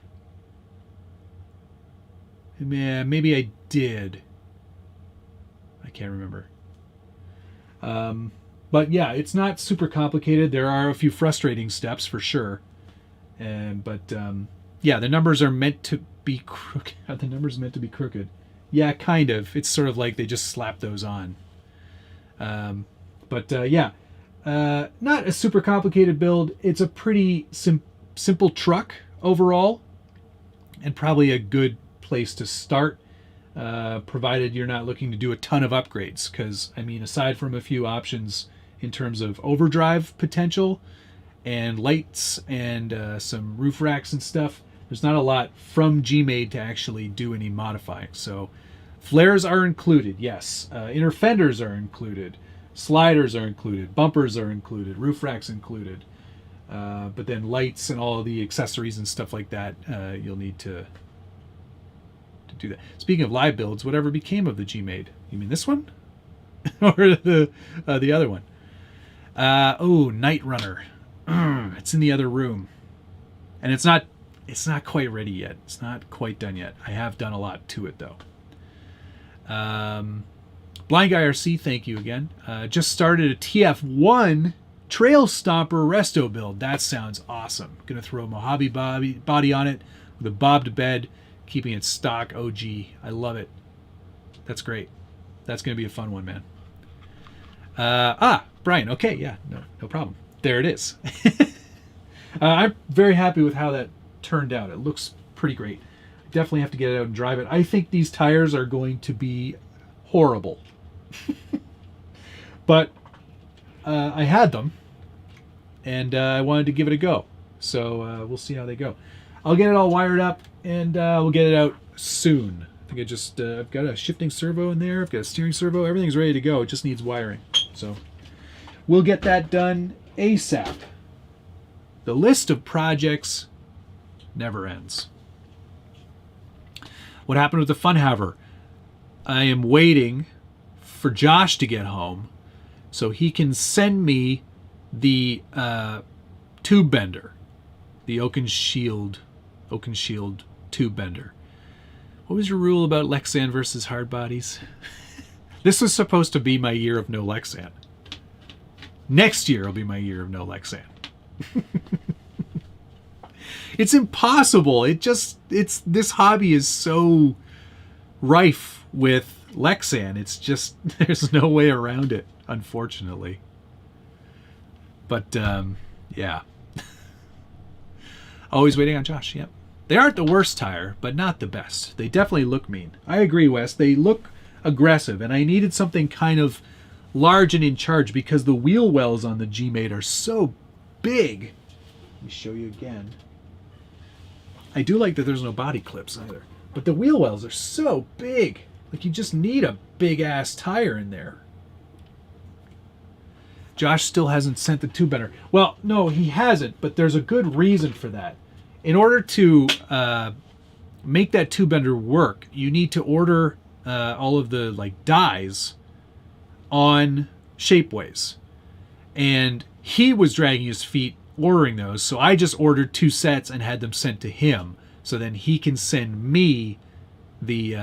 Maybe I did. I can't remember. But yeah, it's not super complicated. There are a few frustrating steps for sure. Yeah, the numbers are meant to be crooked. Are the numbers meant to be crooked? Yeah, kind of. It's sort of like they just slap those on. Yeah, not a super complicated build. It's a pretty simple truck overall, and probably a good place to start, provided you're not looking to do a ton of upgrades. Because, I mean, aside from a few options in terms of overdrive potential and lights and some roof racks and stuff, there's not a lot from Gmade to actually do any modifying. So flares are included, yes. Inner fenders are included. Sliders are included. Bumpers are included. Roof racks included. But then lights and all of the accessories and stuff like that, you'll need to do that. Speaking of live builds, whatever became of the Gmade? You mean this one? Or the other one? Night Runner. It's in the other room. And it's not quite ready yet. It's not quite done yet. I have done a lot to it, though. Blind Guy RC, thank you again. Just started a TF1 Trail Stomper resto build. That sounds awesome. Gonna throw a Mojave body on it with a bobbed bed, keeping it stock OG. I love it. That's great. That's gonna be a fun one, man. Brian. Okay, yeah, no problem. There it is. I'm very happy with how that turned out. It looks pretty great. Definitely have to get it out and drive it. I think these tires are going to be horrible. But I had them, and I wanted to give it a go. So we'll see how they go. I'll get it all wired up, and we'll get it out soon. I think I've got a shifting servo in there. I've got a steering servo. Everything's ready to go. It just needs wiring. So we'll get that done ASAP. The list of projects never ends. What happened with the Funhaver? I am waiting for Josh to get home so he can send me the tube bender, the Oakenshield tube bender. What was your rule about Lexan versus hard bodies? This was supposed to be my year of no Lexan. Next year will be my year of no Lexan. It's impossible. This hobby is so rife with Lexan. It's just, there's no way around it, unfortunately. But, yeah. Always waiting on Josh, yep. They aren't the worst tire, but not the best. They definitely look mean. I agree, Wes. They look aggressive, and I needed something kind of large and in charge because the wheel wells on the Gmade are so big. Let me show you again. I do like that there's no body clips either. But the wheel wells are so big. Like, you just need a big-ass tire in there. Josh still hasn't sent the tube bender. Well, no, he hasn't, but there's a good reason for that. In order to make that tube bender work, you need to order all of the dies on Shapeways. And he was dragging his feet ordering those, so I just ordered 2 sets and had them sent to him, so then he can send me the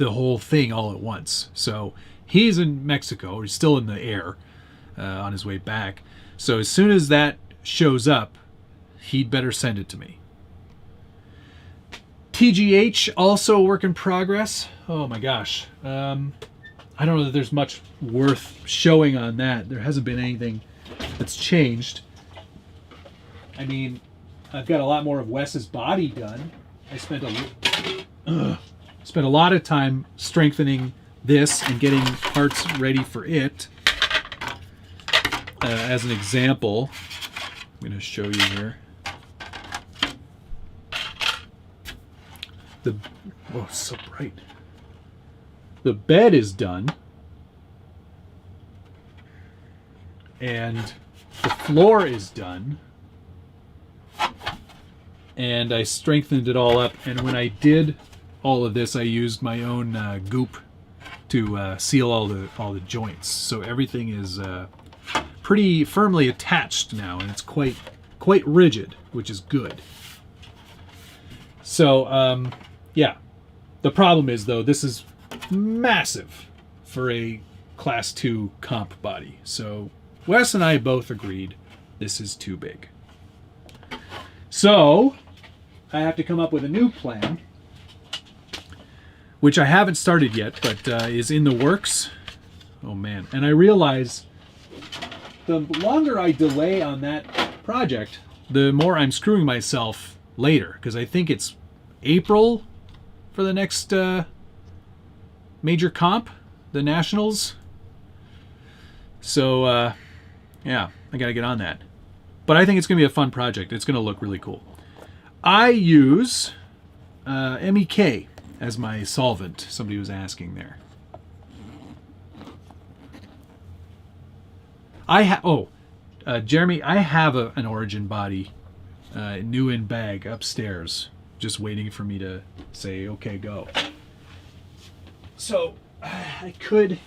whole thing all at once. So he's in Mexico, or he's still in the air on his way back. So as soon as that shows up, he'd better send it to me. TGH, also a work in progress. Oh my gosh. I don't know that there's much worth showing on that. There hasn't been anything that's changed. I mean, I've got a lot more of Wes's body done. I spent a lot of time strengthening this and getting parts ready for it. As an example, I'm going to show you here. Oh, it's so bright. The bed is done. And the floor is done. And I strengthened it all up. And when I did all of this, I used my own goop to seal all the joints. So everything is pretty firmly attached now, and it's quite rigid, which is good. So yeah, the problem is though this is massive for a Class 2 comp body. So Wes and I both agreed this is too big. So I have to come up with a new plan, which I haven't started yet, but is in the works. Oh man. And I realize the longer I delay on that project, the more I'm screwing myself later, because I think it's April for the next major comp, the Nationals. So yeah, I gotta get on that. But I think it's gonna be a fun project. It's gonna look really cool. I use MEK as my solvent. Somebody was asking there. Jeremy, I have an Origin body, new in bag upstairs, just waiting for me to say, okay, go. So I could,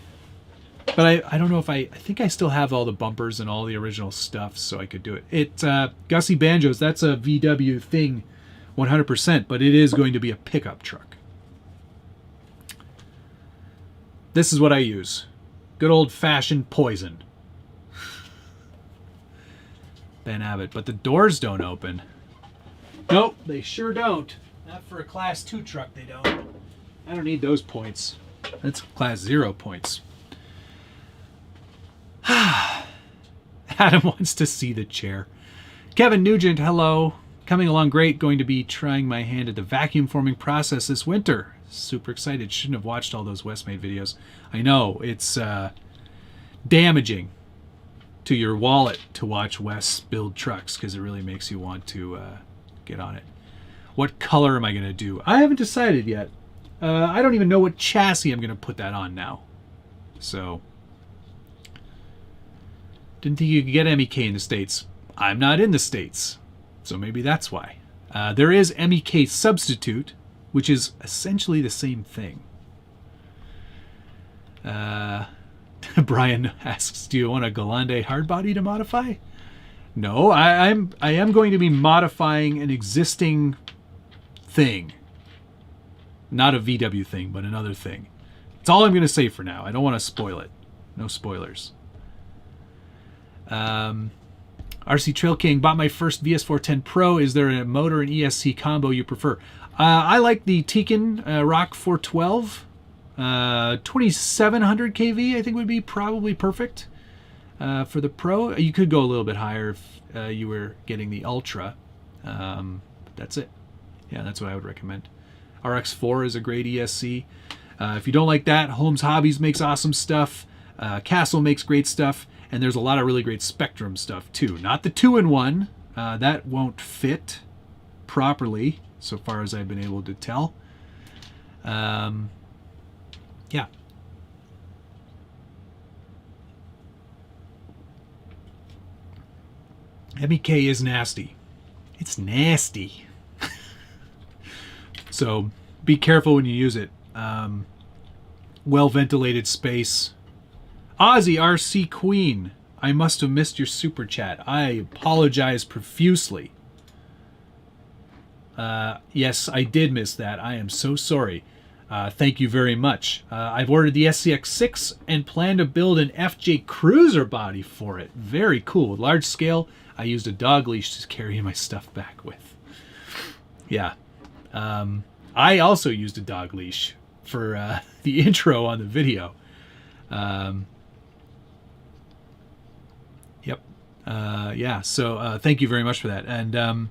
but I don't know if I think I still have all the bumpers and all the original stuff, so I could do it. It's Gussie Banjos, that's a VW thing 100%, but it is going to be a pickup truck. This is what I use. Good old-fashioned poison. Ben Abbott, but the doors don't open. Nope, they sure don't. Not for a Class 2 truck, they don't. I don't need those points. That's Class 0 points. Adam wants to see the chair. Kevin Nugent, hello. Coming along great. Going to be trying my hand at the vacuum forming process this winter. Super excited. Shouldn't have watched all those Westmade videos. I know, it's damaging to your wallet to watch Wes build trucks, because it really makes you want to get on it. What color am I going to do? I haven't decided yet. I don't even know what chassis I'm going to put that on now. So, didn't think you could get MEK in the States. I'm not in the States, so maybe that's why. There is MEK Substitute, which is essentially the same thing. Brian asks, do you want a Galande hardbody to modify? No, I am going to be modifying an existing thing. Not a VW thing, but another thing. That's all I'm going to say for now. I don't want to spoil it. No spoilers. RC Trail King, bought my first VS410 Pro. Is there a motor and ESC combo you prefer? I like the Tekin Rock 412. 2700 kV I think would be probably perfect for the Pro. You could go a little bit higher if you were getting the Ultra. But that's it. Yeah, that's what I would recommend. RX4 is a great ESC. If you don't like that, Holmes Hobbies makes awesome stuff. Castle makes great stuff. And there's a lot of really great Spectrum stuff too. Not the 2-in-1. That won't fit properly so far as I've been able to tell. Yeah. MEK is nasty. It's nasty. So be careful when you use it. Well ventilated space. Ozzy RC Queen, I must have missed your super chat. I apologize profusely. Yes, I did miss that. I am so sorry. Thank you very much. I've ordered the SCX6 and plan to build an FJ Cruiser body for it. Very cool. Large scale. I used a dog leash to carry my stuff back with. Yeah. I also used a dog leash for the intro on the video. Yep. Yeah, so thank you very much for that. And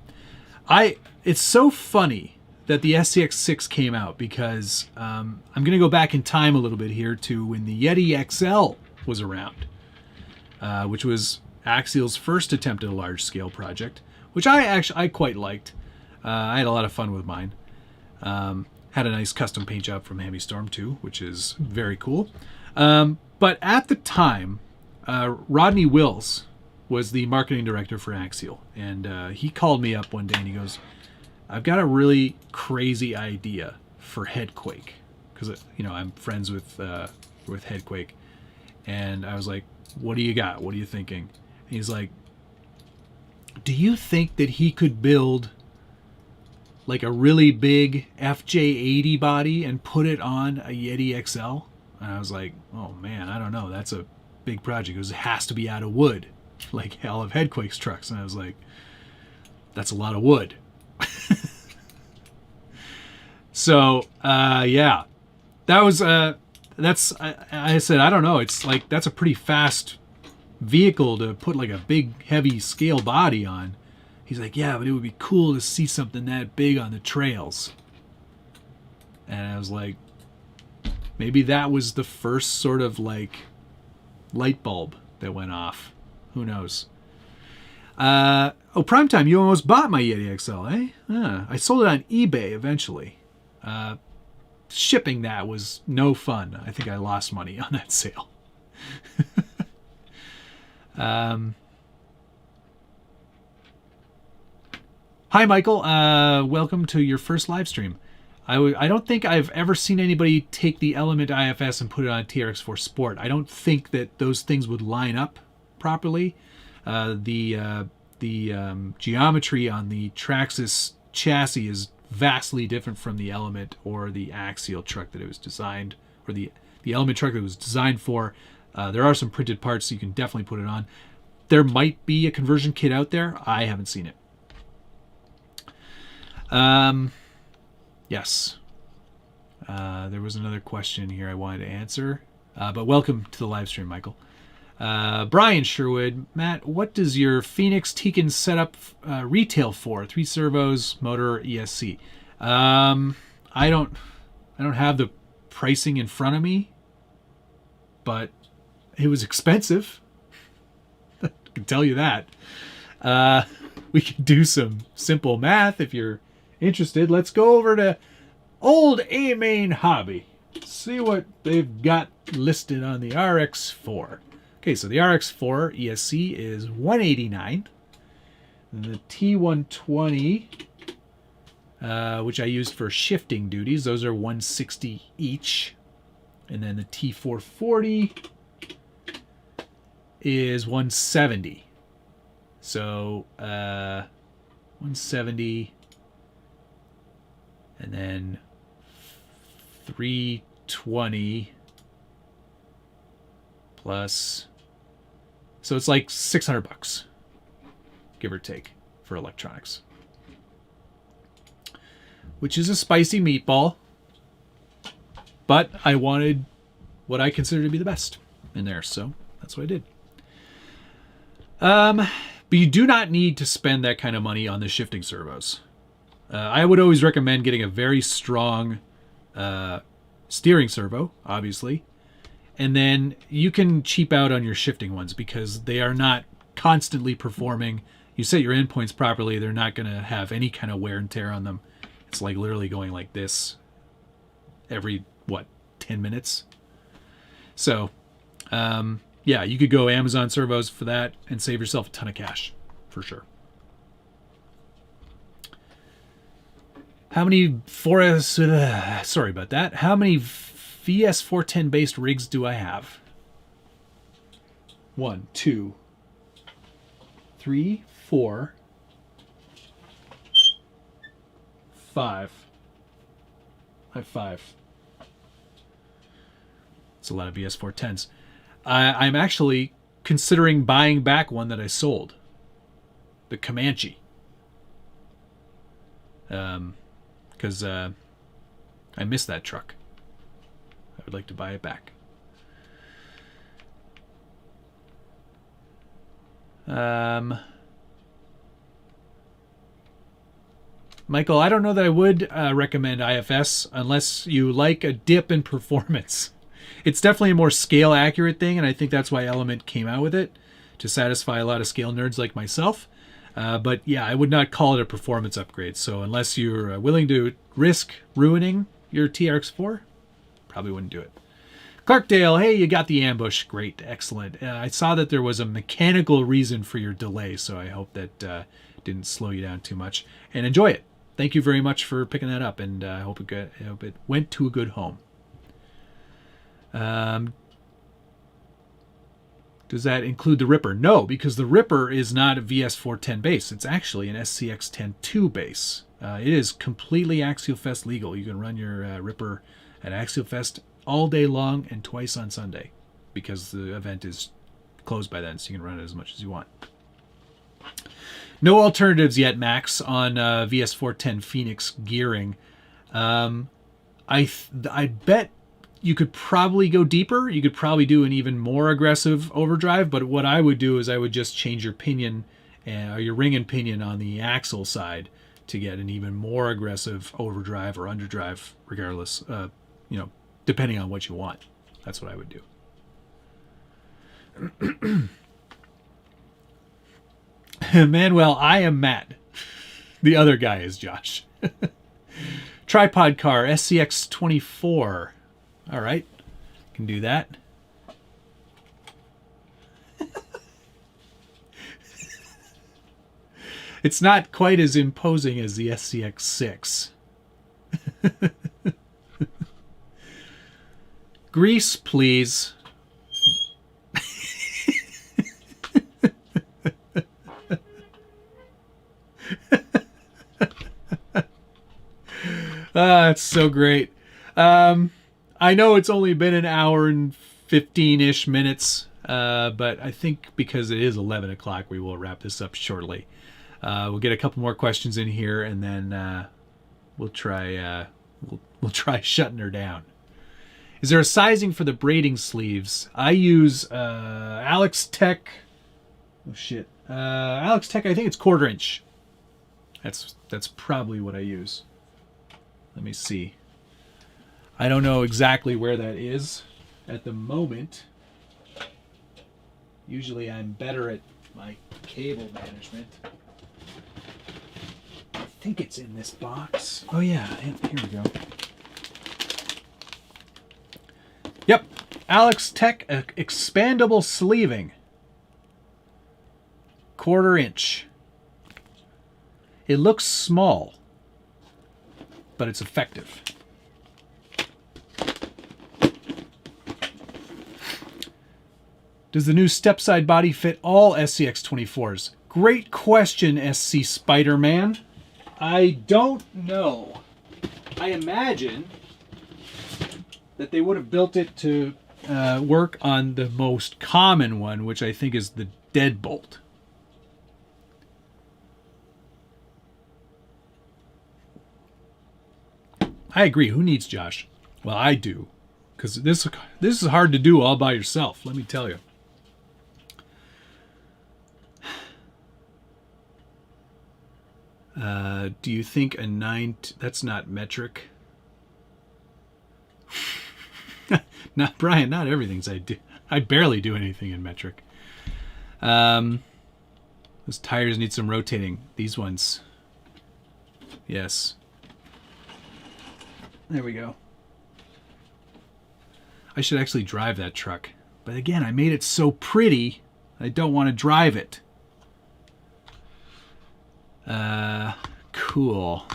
it's so funny that the SCX6 came out, because I'm going to go back in time a little bit here to when the Yeti XL was around, which was Axial's first attempt at a large-scale project, which I quite liked. I had a lot of fun with mine. Had a nice custom paint job from Hammy Storm too, which is very cool. But at the time, Rodney Wills was the marketing director for Axial, and he called me up one day and he goes, I've got a really crazy idea for Headquake, because I'm friends with Headquake, and I was like, what do you got? What are you thinking? And he's like, do you think that he could build like a really big FJ80 body and put it on a Yeti XL? And I was like, oh man, I don't know. That's a big project. It has to be out of wood, like all of Headquake's trucks. And I was like, That's a lot of wood. So, yeah. That was, I said, I don't know. It's like, that's a pretty fast vehicle to put like a big, heavy scale body on. He's like, yeah, but it would be cool to see something that big on the trails. And I was like, maybe that was the first sort of like light bulb that went off. Who knows? Oh, Primetime, you almost bought my Yeti XL, eh? I sold it on eBay eventually. Shipping that was no fun. I think I lost money on that sale. Hi, Michael. Welcome to your first live stream. I don't think I've ever seen anybody take the Element IFS and put it on a TRX4 Sport. I don't think that those things would line up properly. The geometry on the Traxxas chassis is vastly different from the Element or the Axial truck that it was designed, or the Element truck that it was designed for. There are some printed parts, so you can definitely put it on. There might be a conversion kit out there. I haven't seen it. Yes. There was another question here I wanted to answer. But welcome to the live stream, Michael. Brian Sherwood, Matt, what does your Phoenix Tekin setup retail for? 3 servos, motor, ESC. I don't have the pricing in front of me, but it was expensive. I can tell you that. We can do some simple math if you're interested. Let's go over to Old A-Main Hobby. See what they've got listed on the RX4. Okay, so the RX4 ESC is $189. The T120, which I used for shifting duties, those are $160 each. And then the T440 is $170. So $170, and then $320 plus, so it's like $600, give or take, for electronics, which is a spicy meatball. But I wanted what I consider to be the best in there, so that's what I did. But you do not need to spend that kind of money on the shifting servos. I would always recommend getting a very strong steering servo, obviously. And then you can cheap out on your shifting ones because they are not constantly performing. You set your endpoints properly, they're not going to have any kind of wear and tear on them. It's like literally going like this every, 10 minutes? So, yeah, you could go Amazon servos for that and save yourself a ton of cash, for sure. How many sorry about that. How many VS410 based rigs do I have? 1, 2, 3, 4, 5. I have 5. It's a lot of VS410s. I'm actually considering buying back one that I sold. The Comanche. Because I miss that truck. I would like to buy it back. Michael, I don't know that I would recommend IFS unless you like a dip in performance. It's definitely a more scale accurate thing, and I think that's why Element came out with it, to satisfy a lot of scale nerds like myself. But yeah, I would not call it a performance upgrade. So unless you're willing to risk ruining your TRX4, probably wouldn't do it. Clarkdale, hey, you got the ambush. Great, excellent. I saw that there was a mechanical reason for your delay, so I hope that didn't slow you down too much. And enjoy it. Thank you very much for picking that up, and I hope it went to a good home. Does that include the Ripper? No, because the Ripper is not a VS410 base. It's actually an SCX-10-2 base. It is completely Axial Fest legal. You can run your Ripper at Axial Fest all day long and twice on Sunday because the event is closed by then, so you can run it as much as you want. No alternatives yet, Max, on VS410 Phoenix gearing. I bet you could probably go deeper. You could probably do an even more aggressive overdrive, but what I would do is I would just change your pinion, or your ring and pinion on the axle side to get an even more aggressive overdrive or underdrive, regardless, depending on what you want. That's what I would do. Manuel, I am Matt. The other guy is Josh. Tripod car, SCX24. All right, can do that. It's not quite as imposing as the SCX6. Grease, please. It's so great. I know it's only been an hour and 15-ish minutes, but I think because it is 11 o'clock, we will wrap this up shortly. We'll get a couple more questions in here, and then we'll try shutting her down. Is there a sizing for the braiding sleeves? I use Alex Tech. Oh shit, Alex Tech. I think it's 1/4 inch. That's probably what I use. Let me see. I don't know exactly where that is at the moment. Usually I'm better at my cable management. I think it's in this box. Oh yeah, here we go. Yep, Alex Tech expandable sleeving. 1/4 inch. It looks small, but it's effective. Does the new step-side body fit all SCX24s? Great question, SC Spider-Man. I don't know. I imagine that they would have built it to work on the most common one, which I think is the deadbolt. I agree. Who needs Josh? Well, I do, because this is hard to do all by yourself. Let me tell you. Do you think a 9? That's not metric. Not Brian. Not everything's I do. I barely do anything in metric. Those tires need some rotating. These ones. Yes. There we go. I should actually drive that truck. But again, I made it so pretty, I don't want to drive it. Cool.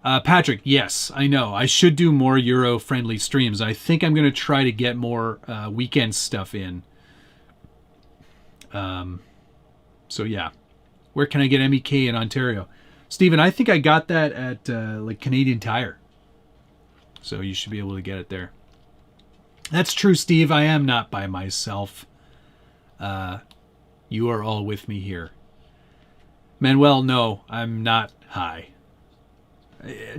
Patrick, yes, I know. I should do more Euro-friendly streams. I think I'm going to try to get more weekend stuff in. So yeah. Where can I get MEK in Ontario? Steven, I think I got that at like Canadian Tire. So you should be able to get it there. That's true, Steve. I am not by myself. You are all with me here. Manuel, no, I'm not high.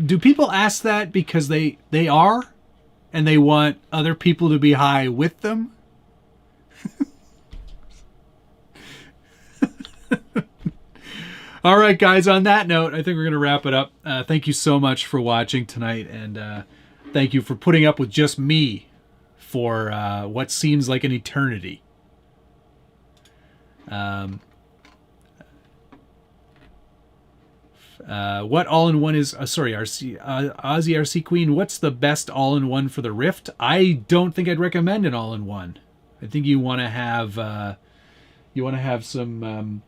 Do people ask that because they are? And they want other people to be high with them? All right, guys, on that note, I think we're going to wrap it up. Thank you so much for watching tonight, and thank you for putting up with just me for what seems like an eternity. What all-in-one is... sorry, RC, Aussie RC Queen, what's the best all-in-one for the Rift? I don't think I'd recommend an all-in-one. I think you want to have some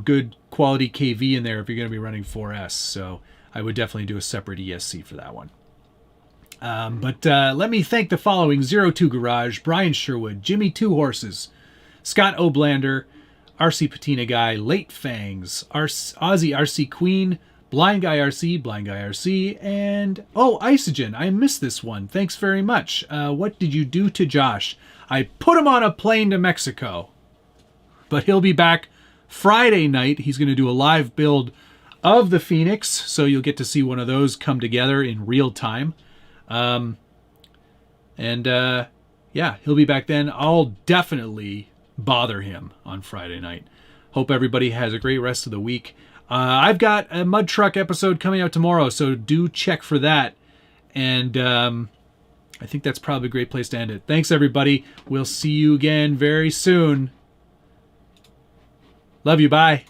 good quality KV in there if you're going to be running 4S. So I would definitely do a separate ESC for that one. But let me thank the following: 02 Garage, Brian Sherwood, Jimmy Two Horses, Scott Oblander, RC Patina Guy, Late Fangs, Aussie RC Queen, Blind Guy RC, and Isogen. I missed this one. Thanks very much. What did you do to Josh? I put him on a plane to Mexico. But he'll be back Friday night. He's going to do a live build of the Phoenix, so you'll get to see one of those come together in real time. Yeah, he'll be back then. I'll definitely bother him on Friday night. Hope everybody has a great rest of the week. I've got a Mud Truck episode coming out tomorrow, so do check for that. And I think that's probably a great place to end it. Thanks, everybody. We'll see you again very soon. Love you. Bye.